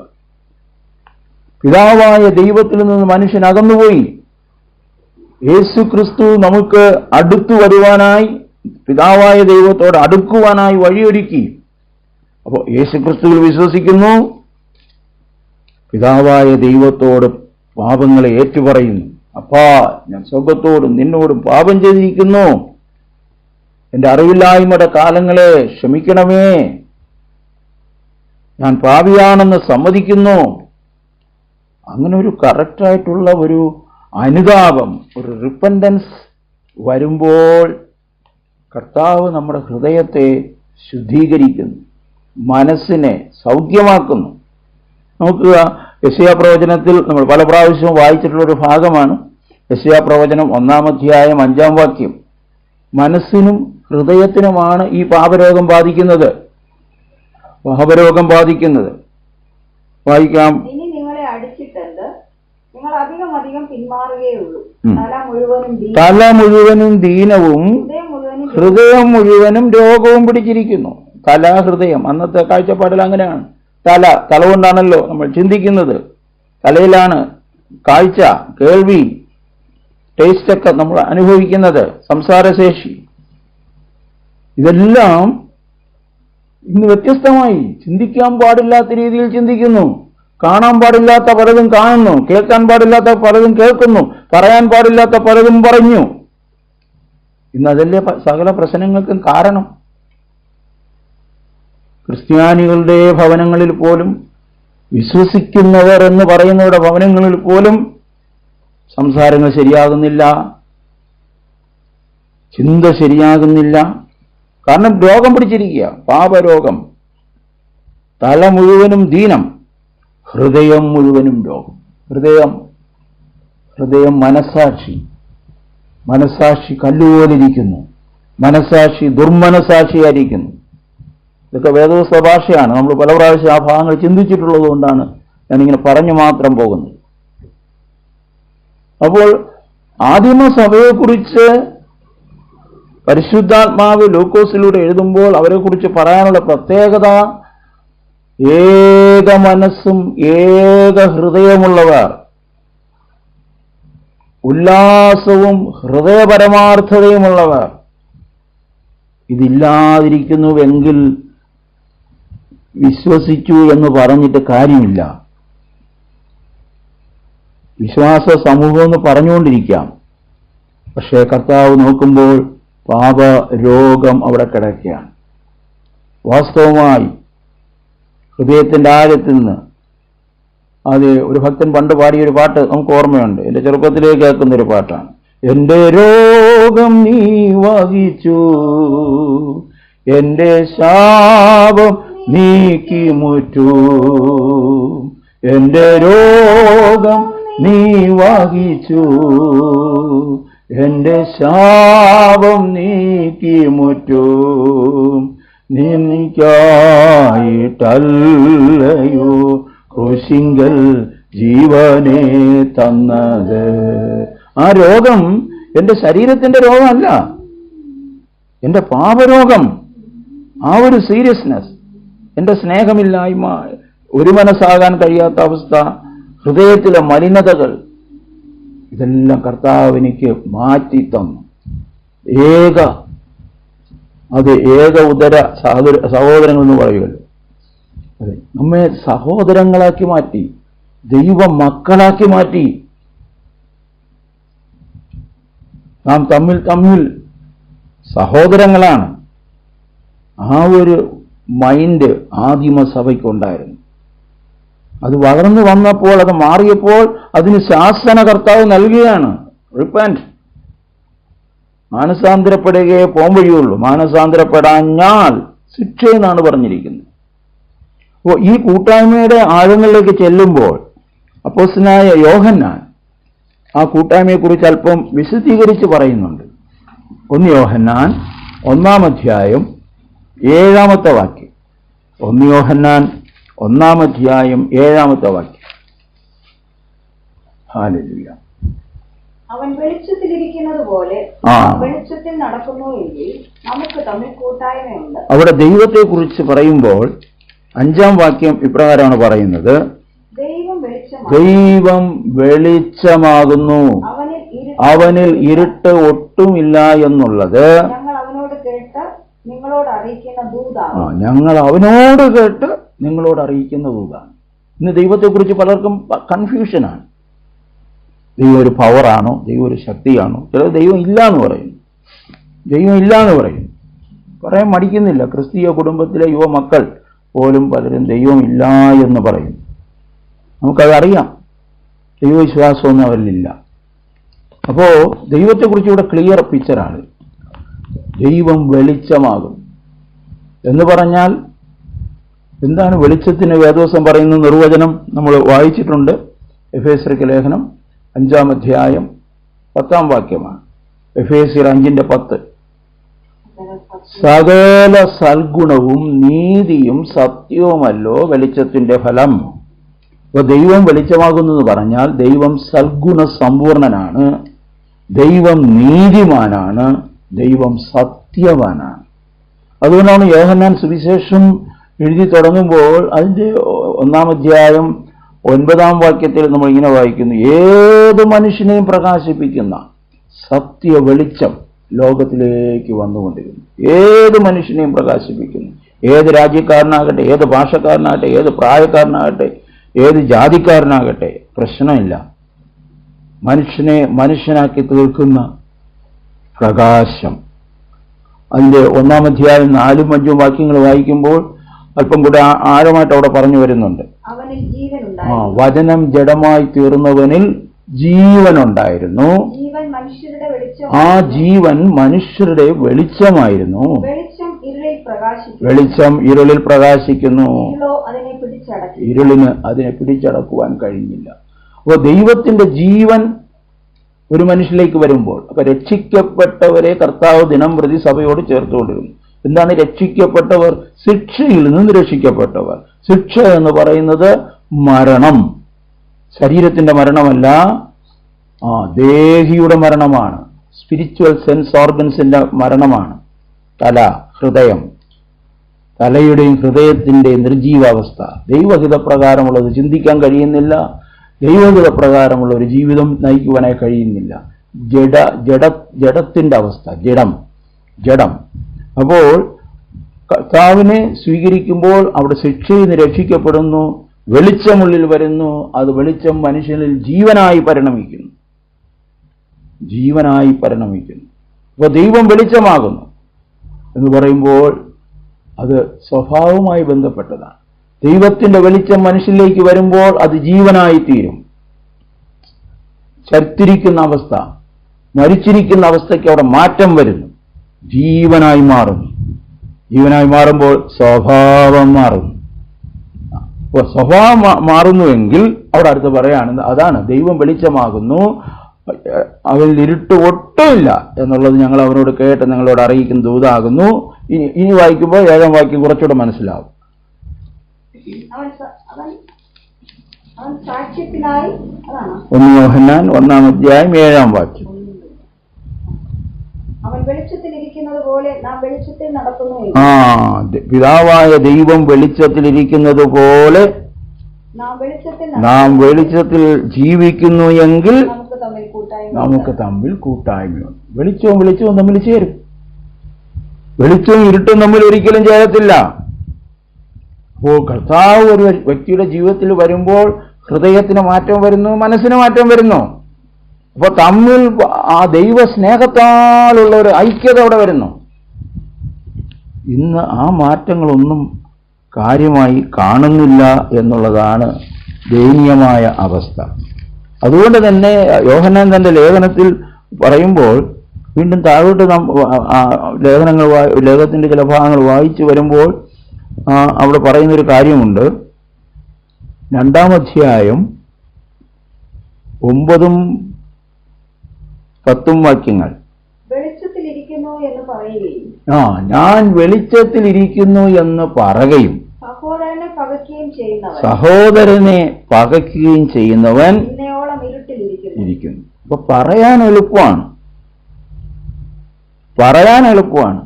പിതാവായ ദൈവത്തിൽ നിന്ന് മനുഷ്യൻ അകന്നുപോയി. യേശു ക്രിസ്തു നമുക്ക് അടുത്തു വരുവാനായി, പിതാവായ ദൈവത്തോട് അടുക്കുവാനായി വഴിയൊരുക്കി. അപ്പോൾ യേശു ക്രിസ്തുവിൽ വിശ്വസിക്കുന്നു, പിതാവായ ദൈവത്തോട് പാപങ്ങളെ ഏറ്റുപറയുന്നു. അപ്പാ, ഞാൻ സ്വർഗ്ഗത്തോടും നിന്നോടും പാപം ചെയ്തിരിക്കുന്നു, എന്റെ അറിവില്ലായ്മയുടെ കാലങ്ങളെ ക്ഷമിക്കണമേ, ഞാൻ പാപിയാണെന്ന് സമ്മതിക്കുന്നു. അങ്ങനെ ഒരു കറക്റ്റായിട്ടുള്ള ഒരു അനുതാപം, ഒരു റിപ്പൻറ്റൻസ് വരുമ്പോൾ കർത്താവ് നമ്മുടെ ഹൃദയത്തെ ശുദ്ധീകരിക്കുന്നു, മനസ്സിനെ സൗഖ്യമാക്കുന്നു. നോക്കുക, യെശയ്യാ പ്രവചനത്തിൽ നമ്മൾ പല പ്രാവശ്യവും വായിച്ചിട്ടുള്ള ഒരു ഭാഗമാണ് യെശയ്യാ പ്രവചനം 1-ാം അധ്യായം 5-ാം വാക്യം. മനസ്സിനും ഹൃദയത്തിനുമാണ് ഈ പാപരോഗം ബാധിക്കുന്നത്. വായിക്കാം. ഇനി നിങ്ങളെ അടിച്ചിട്ടുണ്ട്, നിങ്ങൾ അധികം അധികം പിന്മാറുകയുള്ളൂ. തല മുഴുവനും ദീനവും ഹൃദയം മുഴുവനും രോഗവും പിടിച്ചിരിക്കുന്നു. തല, ഹൃദയം, അന്നത്തെ കാഴ്ചപ്പാടിൽ അങ്ങനെയാണ്. തല കൊണ്ടാണല്ലോ നമ്മൾ ചിന്തിക്കുന്നത്, തലയിലാണ് കാഴ്ച, കേൾവി, ടേസ്റ്റൊക്കെ നമ്മൾ അനുഭവിക്കുന്നത്, സംസാരശേഷി. ഇതെല്ലാം ഇന്ന് വ്യത്യസ്തമായി, ചിന്തിക്കാൻ പാടില്ലാത്ത രീതിയിൽ ചിന്തിക്കുന്നു, കാണാൻ പാടില്ലാത്ത പലതും കാണുന്നു, കേൾക്കാൻ പാടില്ലാത്ത പലതും കേൾക്കുന്നു, പറയാൻ പാടില്ലാത്ത പലതും പറഞ്ഞു. ഇന്നതല്ലേ സകല പ്രശ്നങ്ങൾക്കും കാരണം. ക്രിസ്ത്യാനികളുടെ ഭവനങ്ങളിൽ പോലും, വിശ്വസിക്കുന്നവർ എന്ന് പറയുന്നവരുടെ ഭവനങ്ങളിൽ പോലും സംസാരങ്ങൾ ശരിയാകുന്നില്ല, ചിന്ത ശരിയാകുന്നില്ല. കാരണം രോഗം പിടിച്ചിരിക്കുക, പാപരോഗം. തല മുഴുവനും ദീനം, ഹൃദയം മുഴുവനും രോഗം. ഹൃദയം മനസാക്ഷി കല്ലുപോലിരിക്കുന്നു, മനസാക്ഷി ദുർമനസാക്ഷിയായിരിക്കുന്നു. ഇതൊക്കെ വേദപുസ്തക ഭാഷയാണ്. നമ്മൾ പല പ്രാവശ്യം ആ ഭാഗങ്ങൾ ചിന്തിച്ചിട്ടുള്ളത് കൊണ്ടാണ് ഞാനിങ്ങനെ പറഞ്ഞു മാത്രം പോകുന്നത്. അപ്പോൾ ആദിമസഭയെക്കുറിച്ച് പരിശുദ്ധാത്മാവ് ലൂക്കോസിലൂടെ എഴുതുമ്പോൾ അവരെക്കുറിച്ച് പറയാനുള്ള പ്രത്യേകത, ഏക മനസ്സും ഏക ഹൃദയമുള്ളവർ, ഉല്ലാസവും ഹൃദയപരമാർത്ഥതയുമുള്ളവർ. ഇതില്ലാതിരിക്കുന്നുവെങ്കിൽ വിശ്വസിച്ചു എന്ന് പറഞ്ഞിട്ട് കാര്യമില്ല. വിശ്വാസ സമൂഹം എന്ന് പറഞ്ഞുകൊണ്ടിരിക്കാം, പക്ഷേ കർത്താവ് നോക്കുമ്പോൾ പാപരോഗം അവിടെ കിടക്കുകയാണ്. വാസ്തവമായി ഹൃദയത്തിൻ്റെ ആഴത്തിൽ നിന്ന്, അത് ഒരു ഭക്തൻ പണ്ട് പാടിയൊരു പാട്ട് നമുക്ക് ഓർമ്മയുണ്ട്, എൻ്റെ ചെറുപ്പത്തിലേക്ക് കേൾക്കുന്നൊരു പാട്ടാണ്. എൻ്റെ രോഗം നീ വഹിച്ചു, എൻ്റെ ശാപം നീക്കി മുറ്റു, എൻ്റെ രോഗം നീ വഹിച്ചു, എൻ്റെ ശാപം നീക്കി മുറ്റു, നിനക്കായിട്ടല്ലയോ ക്രൂശിങ്കൽ ജീവനെ തന്നത്. ആ രോഗം എൻ്റെ ശരീരത്തിന്റെ രോഗമല്ല, എൻ്റെ പാപരോഗം. ആ ഒരു സീരിയസ്നെസ്, എൻ്റെ സ്നേഹമില്ലായ്മ, ഒരു മനസ്സാകാൻ കഴിയാത്ത അവസ്ഥ, ഹൃദയത്തിലെ മലിനതകൾ, ഇതെല്ലാം കർത്താവ് എനിക്ക് മാറ്റി തന്നു. ഏക ഉദര സഹോദരങ്ങൾ എന്ന് പറയുമല്ലോ, അതെ, നമ്മെ സഹോദരങ്ങളാക്കി മാറ്റി, ദൈവ മക്കളാക്കി മാറ്റി. നാം തമ്മിൽ സഹോദരങ്ങളാണ്. ആ ഒരു മൈൻഡ് ആദിമസഭയ്ക്കുണ്ടായിരുന്നു. അത് വളർന്നു വന്നപ്പോൾ, അത് മാറിയപ്പോൾ അതിന് ശാസന കർത്താവ് നൽകുകയാണ്. റിപ്പന്റ്, മാനസാന്തരപ്പെടുകയെ പോംവഴിയുള്ളൂ, മാനസാന്തരപ്പെടാഞ്ഞാൽ ശിക്ഷയെന്നാണ് പറഞ്ഞിരിക്കുന്നത്. അപ്പോൾ ഈ കൂട്ടായ്മയുടെ ആഴങ്ങളിലേക്ക് ചെല്ലുമ്പോൾ അപ്പോസ്തലനായ യോഹന്നാൻ ആ കൂട്ടായ്മയെക്കുറിച്ച് അല്പം വിശദീകരിച്ച് പറയുന്നുണ്ട്. 1 യോഹന്നാൻ 1-ാം അധ്യായം 7-ാമത്തെ വാക്യം. 1 യോഹന്നാൻ 1-ാം അധ്യായം 7-ാമത്തെ വാക്യം. ഹല്ലേലൂയ. അവൻ വെളിച്ചത്തിലിരിക്കുന്നത് പോലെ വെളിച്ചത്തിൽ നടക്കുന്നു എങ്കിൽ നമുക്ക് തമ്മിൽ കൂട്ടായ്മയുണ്ട്. അവിടെ ദൈവത്തെ കുറിച്ച് പറയുമ്പോൾ 5-ാം വാക്യം ഇപ്രകാരമാണ് പറയുന്നത്, ദൈവം വെളിച്ചമാകുന്നു, അവനിൽ അവനിൽ ഇരുട്ട് ഒട്ടുമില്ല എന്നുള്ളത് ഞങ്ങൾ അവനോട് കേട്ട് നിങ്ങളോട് അറിയിക്കുന്ന ദൂതാണ്. ഞങ്ങൾ അവനോട് കേട്ട് നിങ്ങളോട് അറിയിക്കുന്ന ദൂതാണ്. ഇന്ന് ദൈവത്തെക്കുറിച്ച് പലർക്കും കൺഫ്യൂഷനാണ്. ദൈവം ഒരു പവറാണോ, ദൈവം ഒരു ശക്തിയാണോ? ചിലർ ദൈവം ഇല്ല എന്ന് പറയും, ദൈവം ഇല്ല എന്ന് പറയും, പറയാൻ മടിക്കുന്നില്ല. ക്രിസ്തീയ കുടുംബത്തിലെ യുവമക്കൾ പോലും പലരും ദൈവം ഇല്ല എന്ന് പറയും. നമുക്കതറിയാം, ദൈവവിശ്വാസമൊന്നും അവരിലില്ല. അപ്പോൾ ദൈവത്തെക്കുറിച്ച് ഇവിടെ ക്ലിയർ പിക്ചറാണ്. ദൈവം വെളിച്ചമാകും എന്ന് പറഞ്ഞാൽ എന്താണ്? വെളിച്ചത്തിന് വേദോസം പറയുന്ന നിർവചനം നമ്മൾ വായിച്ചിട്ടുണ്ട്. എഫേസ്യർക്ക് ലേഖനം 5-ാം അധ്യായം 10-ാം വാക്യമാണ്. എഫേസ്യർ 5:10. സകല സൽഗുണവും നീതിയും സത്യവുമല്ലോ വെളിച്ചത്തിന്റെ ഫലം. അപ്പൊ ദൈവം വെളിച്ചമാകുന്നു എന്ന് പറഞ്ഞാൽ ദൈവം സൽഗുണ സമ്പൂർണനാണ്, ദൈവം നീതിമാനാണ്, ദൈവം സത്യവാനാണ്. അതുകൊണ്ടാണ് യോഹന്നാൻ സുവിശേഷം എഴുതി തുടങ്ങുമ്പോൾ അതിൻ്റെ 1-ാം അധ്യായം 9-ാം വാക്യത്തിൽ നമ്മൾ ഇങ്ങനെ വായിക്കുന്നു: ഏത് മനുഷ്യനെയും പ്രകാശിപ്പിക്കുന്ന സത്യ വെളിച്ചം ലോകത്തിലേക്ക് വന്നുകൊണ്ടിരുന്നു. ഏത് മനുഷ്യനെയും പ്രകാശിപ്പിക്കുന്നു. ഏത് രാജ്യക്കാരനാകട്ടെ, ഏത് ഭാഷക്കാരനാകട്ടെ, ഏത് പ്രായക്കാരനാകട്ടെ, ഏത് ജാതിക്കാരനാകട്ടെ, പ്രശ്നമില്ല. മനുഷ്യനെ മനുഷ്യനാക്കി തീർക്കുന്ന പ്രകാശം. അതിൻ്റെ 1-ാം അധ്യായം 4-ഉം 5-ഉം വാക്യങ്ങൾ വായിക്കുമ്പോൾ അല്പം കൂടെ ആഴമായിട്ട് അവിടെ പറഞ്ഞു വരുന്നുണ്ട്. വചനം ജഡമായി തീർന്നവനിൽ ജീവനുണ്ടായിരുന്നു, ആ ജീവൻ മനുഷ്യരുടെ വെളിച്ചമായിരുന്നു. വെളിച്ചം ഇരുളിൽ പ്രകാശിക്കുന്നു, ഇരുളിന് അതിനെ പിടിച്ചടക്കുവാൻ കഴിഞ്ഞില്ല. അപ്പോൾ ദൈവത്തിന്റെ ജീവൻ ഒരു മനുഷ്യനിലേക്ക് വരുമ്പോൾ, അപ്പൊ രക്ഷിക്കപ്പെട്ടവരെ കർത്താവ് ദിനം പ്രതി സഭയോട് ചേർത്തുകൊണ്ടിരുന്നു. എന്താണ് രക്ഷിക്കപ്പെട്ടവർ? ശിക്ഷയിൽ നിന്ന് രക്ഷിക്കപ്പെട്ടവർ. ശിക്ഷ എന്ന് പറയുന്നത് മരണം, ശരീരത്തിന്റെ മരണമല്ല, ദേഹിയുടെ മരണമാണ്. സ്പിരിച്വൽ സെൻസ് ഓർഗൻസിന്റെ മരണമാണ്. തല, ഹൃദയം, തലയുടെയും ഹൃദയത്തിന്റെയും നിർജീവാവസ്ഥ. ദൈവഹിതപ്രകാരമുള്ളത് ചിന്തിക്കാൻ കഴിയുന്നില്ല, ദൈവഹിതപ്രകാരമുള്ള ഒരു ജീവിതം നയിക്കുവാനായി കഴിയുന്നില്ല. ജഡത്തിന്റെ അവസ്ഥ, ജഡം. അപ്പോൾ കർത്താവിനെ സ്വീകരിക്കുമ്പോൾ അവിടെ ശിക്ഷയിൽ നിന്ന് രക്ഷിക്കപ്പെടുന്നു, വെളിച്ചമുള്ളിൽ വരുന്നു. അത് വെളിച്ചം മനുഷ്യനിൽ ജീവനായി പരിണമിക്കുന്നു. അപ്പോൾ ദൈവം വെളിച്ചമാകുന്നു എന്ന് പറയുമ്പോൾ അത് സ്വഭാവവുമായി ബന്ധപ്പെട്ടതാണ്. ദൈവത്തിന്റെ വെളിച്ചം മനുഷ്യനിലേക്ക് വരുമ്പോൾ അത് ജീവനായി തീരും. ചത്തിരിക്കുന്ന അവസ്ഥ, മരിച്ചിരിക്കുന്ന അവസ്ഥയ്ക്ക് അവിടെ മാറ്റം വരുന്നു, ജീവനായി മാറുന്നു. ജീവനായി മാറുമ്പോൾ സ്വഭാവം മാറുന്നു. അപ്പോൾ സ്വഭാവം മാറുന്നുവെങ്കിൽ അവിടെ അടുത്ത് പറയുകയാണ്, അതാണ് ദൈവം വെളിച്ചമാകുന്നു, അവനിൽ ഇരുട്ട് ഒട്ടുമില്ല എന്നുള്ളത് ഞങ്ങൾ അവനോട് കേട്ട് നിങ്ങളോട് അറിയിക്കുന്ന ദൂതാകുന്നു. ഇനി വായിക്കുമ്പോൾ 7-ാം വാക്യം കുറച്ചുകൂടെ മനസ്സിലാവും. ഒന്ന് യോഹന്നാൻ 1-ാം അധ്യായം 7-ാം വാക്യം. പിതാവായ ദൈവം വെളിച്ചത്തിലിരിക്കുന്നത് പോലെ നാം വെളിച്ചത്തിൽ ജീവിക്കുന്നു എങ്കിൽ നമുക്ക് തമ്മിൽ കൂട്ടായ്മയുണ്ട്. വെളിച്ചവും തമ്മിൽ ചേരും. വെളിച്ചവും ഇരുട്ടും തമ്മിൽ ഒരിക്കലും ചേരത്തില്ല. അപ്പോൾ കർത്താവ് ഒരു വ്യക്തിയുടെ ജീവിതത്തിൽ വരുമ്പോൾ ഹൃദയത്തിന് മാറ്റം വരുന്നു, മനസ്സിന് മാറ്റം വരുന്നു. അപ്പോൾ തമ്മിൽ ആ ദൈവ സ്നേഹത്താലുള്ള ഒരു ഐക്യത അവിടെ വരുന്നു. ഇന്ന് ആ മാറ്റങ്ങളൊന്നും കാര്യമായി കാണുന്നില്ല എന്നുള്ളതാണ് ദയനീയമായ അവസ്ഥ. അതുകൊണ്ട് തന്നെ യോഹന്നാൻ തന്റെ ലേഖനത്തിൽ പറയുമ്പോൾ, വീണ്ടും താഴോട്ട് ലേഖനത്തിന്റെ ചില ഭാഗങ്ങൾ വായിച്ചു വരുമ്പോൾ അവിടെ പറയുന്നൊരു കാര്യമുണ്ട്. 2-ാം അധ്യായം 9-ഉം 10-ഉം വാക്യങ്ങൾ. ഞാൻ വെളിച്ചത്തിലിരിക്കുന്നു എന്ന് പറയുകയും സഹോദരനെ പകയ്ക്കുകയും ചെയ്യുന്നവൻ ഇരിക്കുന്നു. അപ്പൊ പറയാൻ എളുപ്പമാണ്,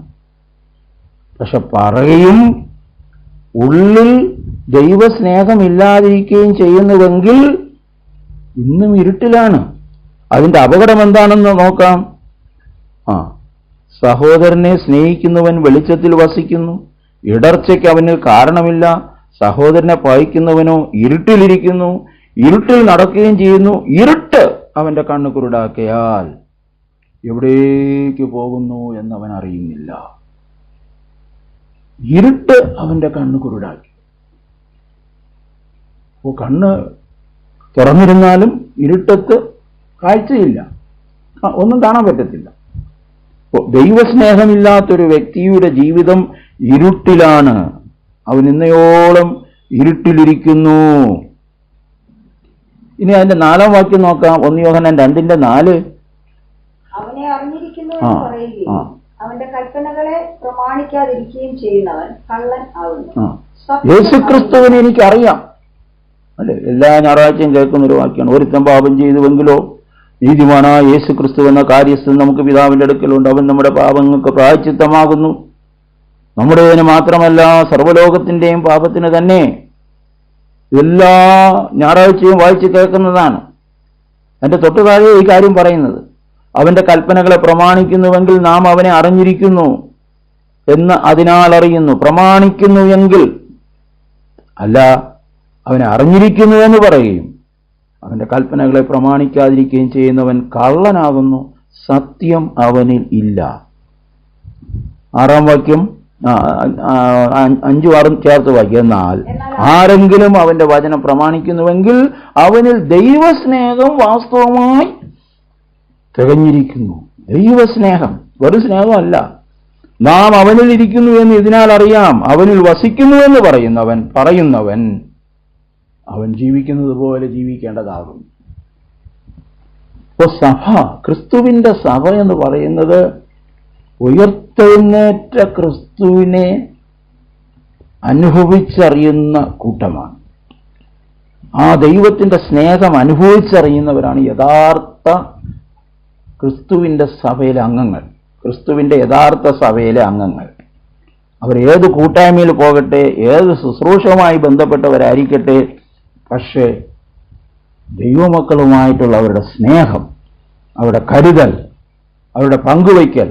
പക്ഷെ പറയുകയും ഉള്ളിൽ ദൈവസ്നേഹമില്ലാതിരിക്കുകയും ചെയ്യുന്നുവെങ്കിൽ ഇന്നും ഇരുട്ടിലാണ്. അതിന്റെ അപകടം എന്താണെന്ന് നോക്കാം. സഹോദരനെ സ്നേഹിക്കുന്നവൻ വെളിച്ചത്തിൽ വസിക്കുന്നു, ഇടർച്ചയ്ക്ക് അവന് കാരണമില്ല. സഹോദരനെ പഴിക്കുന്നവനോ ഇരുട്ടിലിരിക്കുന്നു, ഇരുട്ടിൽ നടക്കുകയും ചെയ്യുന്നു. ഇരുട്ട് അവന്റെ കണ്ണ് കുരുടാക്കിയാൽ എവിടേക്ക് പോകുന്നു എന്നവൻ അറിയുന്നില്ല. ഇരുട്ട് അവന്റെ കണ്ണ് കുരുടാക്കി. കണ്ണ് തുറന്നിരുന്നാലും ഇരുട്ടത്ത് കാഴ്ചയില്ല, ഒന്നും കാണാൻ പറ്റത്തില്ല. ദൈവസ്നേഹമില്ലാത്തൊരു വ്യക്തിയുടെ ജീവിതം ഇരുട്ടിലാണ്. അവൻ ഇന്നയോളം ഇരുട്ടിലിരിക്കുന്നു. ഇനി അതിന്റെ 4-ാം വാക്യം നോക്കാം. 1 യോഹന്നാൻ 2:4. അവനെ അറിഞ്ഞിരിക്കുന്നു എന്ന് പറയുകയും അവന്റെ കൽപ്പനകളെ പ്രമാണിക്കാതിരിക്കുകയും ചെയ്യുന്നവൻ കള്ളൻ ആകുന്നു. യേശുക്രിസ്തുവിനെ എനിക്കറിയാം. അല്ലെ, എല്ലാ ഞായറാഴ്ചയും കേൾക്കുന്ന ഒരു വാക്യമാണ്. ഒരുത്തൻ പാപം ചെയ്തുവെങ്കിലോ നീതിമാനായ യേശുക്രിസ്തു എന്ന കാര്യസ്ഥൻ നമുക്ക് പിതാവിന്റെ അടുക്കലുണ്ട്. അവൻ നമ്മുടെ പാപങ്ങൾക്ക് പ്രായശ്ചിത്തമാകുന്നു. നമ്മുടേതിന് മാത്രമല്ല, സർവ്വലോകത്തിന്റെയും പാപത്തിന് തന്നെ. എല്ലാ ഞായറാഴ്ചയും വായിച്ച് കേൾക്കുന്നതാണ്. അതിന്റെ തൊട്ടുതാഴെ ഈ കാര്യം പറയുന്നത്, അവന്റെ കൽപ്പനകളെ പ്രമാണിക്കുന്നുവെങ്കിൽ നാം അവനെ അറിഞ്ഞിരിക്കുന്നു എന്ന് അതിനാൽ അറിയുന്നു. പ്രമാണിക്കുന്നു എങ്കിൽ അല്ല, അവനെ അറിഞ്ഞിരിക്കുന്നു എന്ന് പറയുകയും അവന്റെ കൽപ്പനകളെ പ്രമാണിക്കാതിരിക്കുകയും ചെയ്യുന്നവൻ കള്ളനാകുന്നു, സത്യം അവനിൽ ഇല്ല. 6-ാം വാക്യം 5-ഉം 6-ഉം ചേർത്ത് വാക്യം. എന്നാൽ ആരെങ്കിലും അവന്റെ വചനം പ്രമാണിക്കുന്നുവെങ്കിൽ അവനിൽ ദൈവസ്നേഹം വാസ്തവമായി തികഞ്ഞിരിക്കുന്നു. ദൈവസ്നേഹം വെറും സ്നേഹമല്ല. നാം അവനിൽ ഇരിക്കുന്നു എന്ന് ഇതിനാൽ അറിയാം. അവനിൽ വസിക്കുന്നു എന്ന് പറയുന്നവൻ അവൻ ജീവിക്കുന്നത് പോലെ ജീവിക്കേണ്ടതാകും. അപ്പോൾ സഭ, ക്രിസ്തുവിന്റെ സഭ എന്ന് പറയുന്നത് ഉയർത്തെഴുന്നേറ്റ ക്രിസ്തുവിനെ അനുഭവിച്ചറിയുന്ന കൂട്ടമാണ്. ആ ദൈവത്തിന്റെ സ്നേഹം അനുഭവിച്ചറിയുന്നവരാണ് യഥാർത്ഥ ക്രിസ്തുവിന്റെ സഭയിലെ അംഗങ്ങൾ, ക്രിസ്തുവിന്റെ യഥാർത്ഥ സഭയിലെ അംഗങ്ങൾ. അവർ ഏത് കൂട്ടായ്മയിൽ പോകട്ടെ, ഏത് ശുശ്രൂഷവുമായി ബന്ധപ്പെട്ടവരായിരിക്കട്ടെ, പക്ഷേ ദൈവമക്കളുമായിട്ടുള്ള അവരുടെ സ്നേഹം, അവരുടെ കരുതൽ, അവരുടെ പങ്കുവയ്ക്കൽ,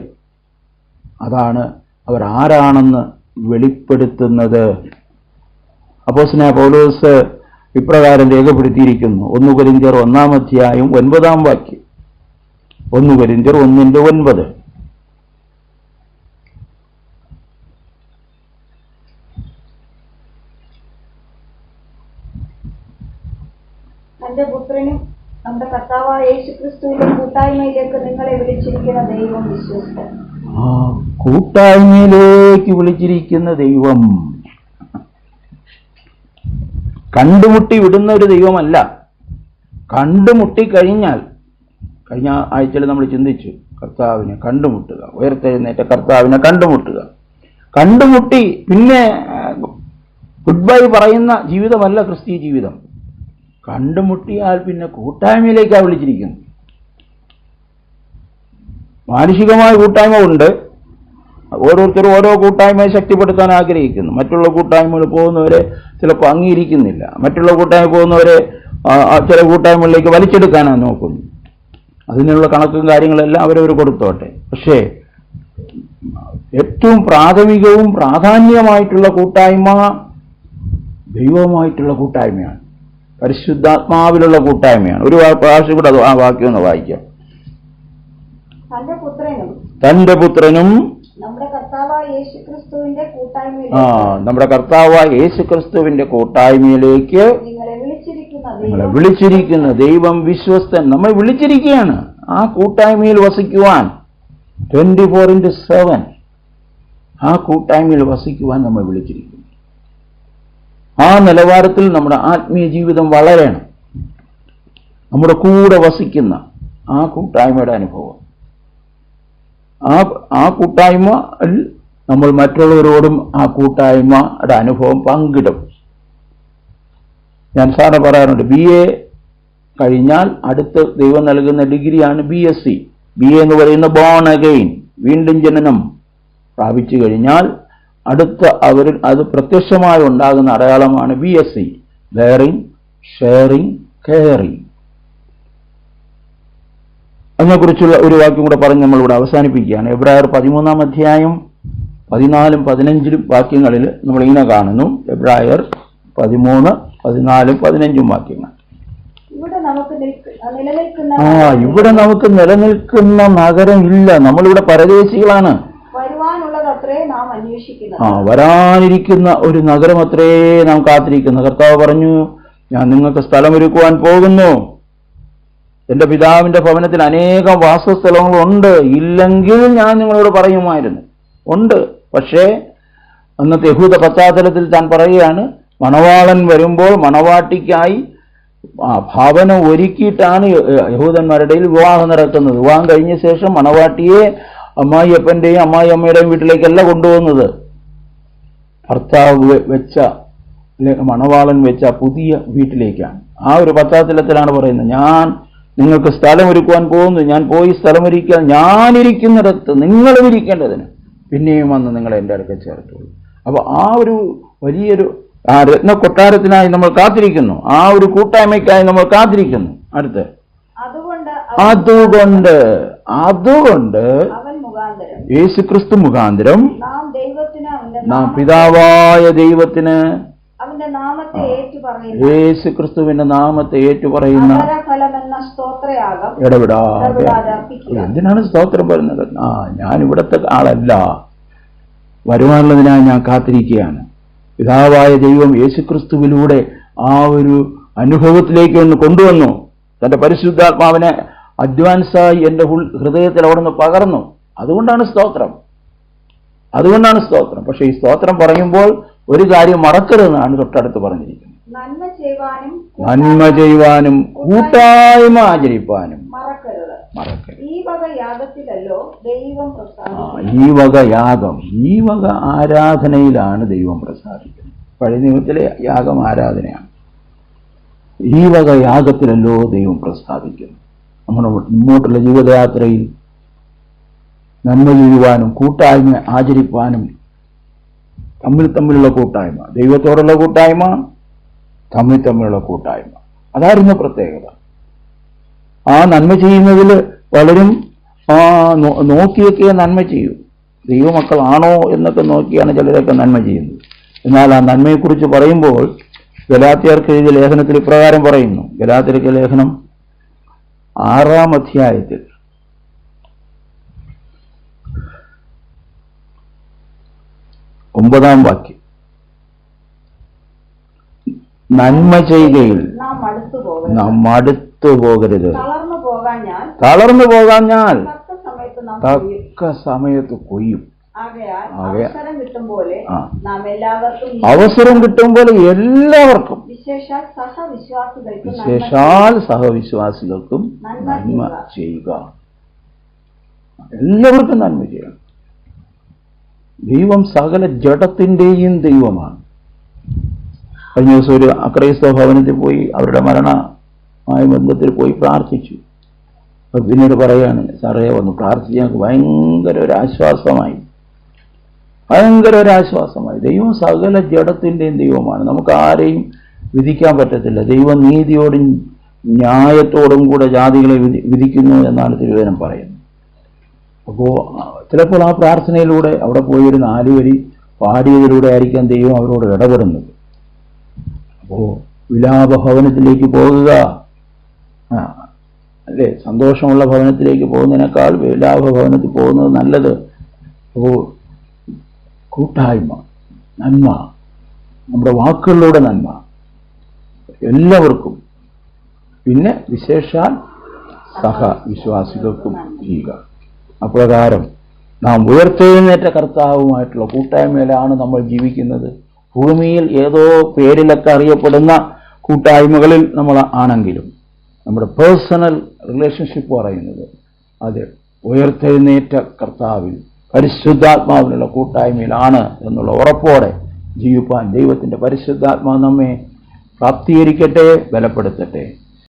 അതാണ് അവർ ആരാണെന്ന് വെളിപ്പെടുത്തുന്നത്. അപ്പോസ്തലനായ പൗലോസ് ഇപ്രകാരം രേഖപ്പെടുത്തിയിരിക്കുന്നു. 1 കൊരിന്ത്യർ 1-ാം അധ്യായം 9-ാം വാക്യം. 1 കൊരിന്ത്യർ 1:9. തന്റെ പുത്രനും നമ്മുടെ കർത്താവായ യേശുക്രിസ്തുവിന്റെ കൂട്ടായ്മയിലേക്ക് നിങ്ങളെ വിളിച്ചിരിക്കുന്ന ദൈവം വിശ്വസ്തൻ. കൂട്ടായ്മയിലേക്ക് വിളിച്ചിരിക്കുന്ന ദൈവം കണ്ടുമുട്ടി വിടുന്ന ഒരു ദൈവമല്ല. കണ്ടുമുട്ടി കഴിഞ്ഞ ആഴ്ചയിൽ നമ്മൾ ചിന്തിച്ചു, കർത്താവിനെ കണ്ടുമുട്ടുക, ഉയർത്തെഴുന്നേറ്റ കർത്താവിനെ കണ്ടുമുട്ടുക. കണ്ടുമുട്ടി പിന്നെ ഗുഡ് ബൈ പറയുന്ന ജീവിതമല്ല ക്രിസ്തീയ ജീവിതം. കണ്ടുമുട്ടിയാൽ പിന്നെ കൂട്ടായ്മയിലേക്കാണ് വിളിച്ചിരിക്കുന്നത്. മാനുഷികമായ കൂട്ടായ്മ ഉണ്ട്. ഓരോരുത്തരും ഓരോ കൂട്ടായ്മയെ ശക്തിപ്പെടുത്താൻ ആഗ്രഹിക്കുന്നു. മറ്റുള്ള കൂട്ടായ്മകൾ പോകുന്നവരെ ചിലപ്പോൾ അംഗീകരിക്കുന്നില്ല. മറ്റുള്ള കൂട്ടായ്മ പോകുന്നവരെ ചില കൂട്ടായ്മകളിലേക്ക് വലിച്ചെടുക്കാനാണ് നോക്കുന്നു. അതിനുള്ള കണക്കും കാര്യങ്ങളെല്ലാം അവരവർ കൊടുത്തോട്ടെ. പക്ഷേ ഏറ്റവും പ്രാഥമികവും പ്രാധാന്യമായിട്ടുള്ള കൂട്ടായ്മ ദൈവവുമായിട്ടുള്ള കൂട്ടായ്മയാണ്, പരിശുദ്ധാത്മാവിലുള്ള കൂട്ടായ്മയാണ്. ഒരു പ്രാവശ്യം കൂടെ ആ വാക്യം ഒന്ന് വായിക്കാം. തന്റെ പുത്രനും നമ്മുടെ കർത്താവായ യേശുക്രിസ്തുവിന്റെ കൂട്ടായ്മയിലേക്ക് നിങ്ങളെ വിളിച്ചിരിക്കുന്ന ദൈവം വിശ്വസ്തൻ. നമ്മൾ വിളിച്ചിരിക്കുകയാണ് ആ കൂട്ടായ്മയിൽ വസിക്കുവാൻ. 24/7 ആ കൂട്ടായ്മയിൽ വസിക്കുവാൻ നമ്മൾ വിളിച്ചിരിക്കുന്നു. ആ നിലവാരത്തിൽ നമ്മുടെ ആത്മീയ ജീവിതം വളരണം. നമ്മുടെ കൂടെ വസിക്കുന്ന ആ കൂട്ടായ്മയുടെ അനുഭവം, ആ കൂട്ടായ്മയിൽ നമ്മൾ മറ്റുള്ളവരോടും ആ കൂട്ടായ്മയുടെ അനുഭവം പങ്കിടും. ഞാൻ സാറിന് പറയാറുണ്ട്, BA കഴിഞ്ഞാൽ അടുത്ത ദൈവം നൽകുന്ന ഡിഗ്രിയാണ് BSc. BA എന്ന് പറയുന്ന ബോൺ അഗെയിൻ, വീണ്ടും ജനനം പ്രാപിച്ചു കഴിഞ്ഞാൽ അടുത്ത അവരിൽ അത് പ്രത്യക്ഷമായി ഉണ്ടാകുന്ന അടയാളമാണ് BSc, ബെയറിംഗ്, ഷെയറിംഗ്, കെയറിംഗ്. അതിനെക്കുറിച്ചുള്ള ഒരു വാക്യം കൂടെ പറഞ്ഞ് നമ്മളിവിടെ അവസാനിപ്പിക്കുകയാണ്. എബ്രായർ 13-ാം അധ്യായം 14, 15 വാക്യങ്ങളിൽ നമ്മളിങ്ങനെ കാണുന്നു. എബ്രായർ 13, 14, 15 വാക്യങ്ങൾ. ഇവിടെ നമുക്ക് നിലനിൽക്കുന്ന നഗരം ഇല്ല. നമ്മളിവിടെ പരദേശികളാണ്. വരാനിരിക്കുന്ന ഒരു നഗരം അത്രേ നാം കാത്തിരിക്കുന്നു. കർത്താവ് പറഞ്ഞു, ഞാൻ നിങ്ങൾക്ക് സ്ഥലമൊരുക്കുവാൻ പോകുന്നു. എന്റെ പിതാവിന്റെ ഭവനത്തിൽ അനേകം വാസസ്ഥലങ്ങളുണ്ട്. ഇല്ലെങ്കിൽ ഞാൻ നിങ്ങളോട് പറയുമായിരുന്നു. ഉണ്ട്. പക്ഷേ അന്നത്തെ യഹൂദ പശ്ചാത്തലത്തിൽ താൻ പറയുകയാണ്, മണവാളൻ വരുമ്പോൾ മണവാട്ടിക്കായി ഭവനം ഒരുക്കിയിട്ടാണ് യഹൂദന്മാരുടെ വിവാഹം നടക്കുന്നത്. വിവാഹം കഴിഞ്ഞ ശേഷം മണവാട്ടിയെ അമ്മായിയപ്പന്റെയും അമ്മായിയമ്മയുടെയും വീട്ടിലേക്കല്ല കൊണ്ടുപോകുന്നത്. ഭർത്താവ് വെച്ച മണവാളൻ വെച്ച പുതിയ വീട്ടിലേക്കാണ്. ആ ഒരു പശ്ചാത്തലത്തിലാണ് പറയുന്നത്, ഞാൻ നിങ്ങൾക്ക് സ്ഥലമൊരുക്കുവാൻ പോകുന്നു. ഞാൻ പോയി സ്ഥലമൊരുക്കാൻ ഞാനിരിക്കുന്നിടത്ത് നിങ്ങളും ഇരിക്കേണ്ടതിന് പിന്നെയും വന്ന് നിങ്ങളെ എൻ്റെ അടുക്കൽ ചേർത്തുള്ളൂ. അപ്പോൾ ആ ഒരു വലിയൊരു ആ രത്ന കൊട്ടാരത്തിനായി നമ്മൾ കാത്തിരിക്കുന്നു. ആ ഒരു കൂട്ടായ്മയ്ക്കായി നമ്മൾ കാത്തിരിക്കുന്നു. അടുത്ത് അതുകൊണ്ട് യേശുക്രിസ്തു മുഖാന്തരം നാം പിതാവായ ദൈവത്തിന് യേശുക്രിസ്തുവിന്റെ നാമത്തെ ഏറ്റുപറയുന്ന ഇടപെടാതെ എന്തിനാണ് സ്തോത്രം പറയുന്നത്? ഞാൻ ഇവിടത്തെ ആളല്ല, വരുവാനുള്ളതിനായി ഞാൻ കാത്തിരിക്കുകയാണ്. പിതാവായ ദൈവം യേശുക്രിസ്തുവിലൂടെ ആ ഒരു അനുഭവത്തിലേക്ക് ഒന്ന് കൊണ്ടുവന്നു. തന്റെ പരിശുദ്ധാത്മാവിനെ അഡ്വാൻസായി എൻ്റെ ഹൃദയത്തിൽ അവിടെ നിന്ന് പകർന്നു. അതുകൊണ്ടാണ് സ്തോത്രം. പക്ഷെ ഈ സ്തോത്രം പറയുമ്പോൾ ഒരു കാര്യം മറക്കരുതെന്നാണ് തൊട്ടടുത്ത് പറഞ്ഞിരിക്കുന്നത്. നന്മ ചെയ്യുവാനും കൂട്ടായ്മ ആചരിപ്പാനും മറക്കരുത്. ഈ വക ആരാധനയിലാണ് ദൈവം പ്രസാദിക്കുന്നത്. പഴയ നിയമത്തിലെ യാഗം ആരാധനയാണ്. ഈ വക യാഗത്തിലല്ലോ ദൈവം പ്രസാദിക്കുന്നു. നമ്മുടെ മുന്നോട്ടുള്ള ജീവിതയാത്രയിൽ നന്മ ചെയ്യുവാനും കൂട്ടായ്മ ആചരിപ്പാനും തമ്മിലുള്ള കൂട്ടായ്മ, ദൈവത്തോടുള്ള കൂട്ടായ്മ, തമ്മിലുള്ള കൂട്ടായ്മ, അതായിരുന്നു പ്രത്യേകത. ആ നന്മ ചെയ്യുന്നതിൽ പലരും നോക്കിയൊക്കെ നന്മ ചെയ്യും. ദൈവമക്കളാണോ എന്നൊക്കെ നോക്കിയാണ് ചിലരൊക്കെ നന്മ ചെയ്യുന്നത്. എന്നാൽ ആ നന്മയെക്കുറിച്ച് പറയുമ്പോൾ ഗലാത്യർക്ക് എഴുതിയ ലേഖനത്തിൽ ഇപ്രകാരം പറയുന്നു. ഗലാത്യർക്ക് ലേഖനം 6-ാം അധ്യായത്തിൽ 9-ാം വാക്യം, നന്മ ചെയ്യുകയിൽ നാം മടുത്തു പോകരുത്. തളർന്നു പോകാൻ ഞാൻ തക്ക സമയത്ത് കൊയ്യും. അവസരം കിട്ടും പോലെ എല്ലാവർക്കും, വിശേഷാൽ സഹവിശ്വാസികൾക്കും നന്മ ചെയ്യുക. എല്ലാവർക്കും നന്മ ചെയ്യണം. ദൈവം സകല ജഡത്തിൻ്റെയും ദൈവമാണ്. കഴിഞ്ഞ ദിവസം ഒരു അക്രൈസ്തവ ഭവനത്തിൽ പോയി അവരുടെ മരണമായ ബന്ധത്തിൽ പോയി പ്രാർത്ഥിച്ചു. അപ്പൊ പിന്നീട് പറയാണ്, സാറേ വന്ന് പ്രാർത്ഥിച്ച് ഞങ്ങൾക്ക് ഭയങ്കര ഒരു ആശ്വാസമായി. ദൈവം സകല ജഡത്തിൻ്റെയും ദൈവമാണ്. നമുക്ക് ആരെയും വിധിക്കാൻ പറ്റത്തില്ല. ദൈവം നീതിയോടും ന്യായത്തോടും കൂടെ ജാതികളെ വിധിക്കുന്നു എന്നാണ് തിരുവചനം പറയുന്നത്. അപ്പോൾ ചിലപ്പോൾ ആ പ്രാർത്ഥനയിലൂടെ അവിടെ പോയൊരു 4 വരി പാടിയതിലൂടെ ആയിരിക്കാം ദൈവം അവരോട് ഇടപെടുന്നത്. അപ്പോൾ വിലാപഭവനത്തിലേക്ക് പോകുക, അല്ലേ, സന്തോഷമുള്ള ഭവനത്തിലേക്ക് പോകുന്നതിനേക്കാൾ വിലാപഭവനത്തിൽ പോകുന്നത് നല്ലത്. അപ്പോൾ കൂട്ടായ്മ, നന്മ, നമ്മുടെ വാക്കുകളിലൂടെ നന്മ എല്ലാവർക്കും, പിന്നെ വിശേഷാൽ സഹവിശ്വാസികൾക്കും ചെയ്യുക. അപ്രകാരം നാം ഉയർത്തെഴുന്നേറ്റ കർത്താവുമായിട്ടുള്ള കൂട്ടായ്മയിലാണ് നമ്മൾ ജീവിക്കുന്നത്. ഭൂമിയിൽ ഏതോ പേരിലൊക്കെ അറിയപ്പെടുന്ന കൂട്ടായ്മകളിൽ നമ്മൾ ആണെങ്കിലും നമ്മുടെ പേഴ്സണൽ റിലേഷൻഷിപ്പ് പറയുന്നത് അത് ഉയർത്തെഴുന്നേറ്റ കർത്താവിൽ പരിശുദ്ധാത്മാവിനുള്ള കൂട്ടായ്മയിലാണ് എന്നുള്ള ഉറപ്പോടെ ജീവിപ്പാൻ ദൈവത്തിൻ്റെ പരിശുദ്ധാത്മാവ് നമ്മെ പ്രാപ്തീകരിക്കട്ടെ, ബലപ്പെടുത്തട്ടെ.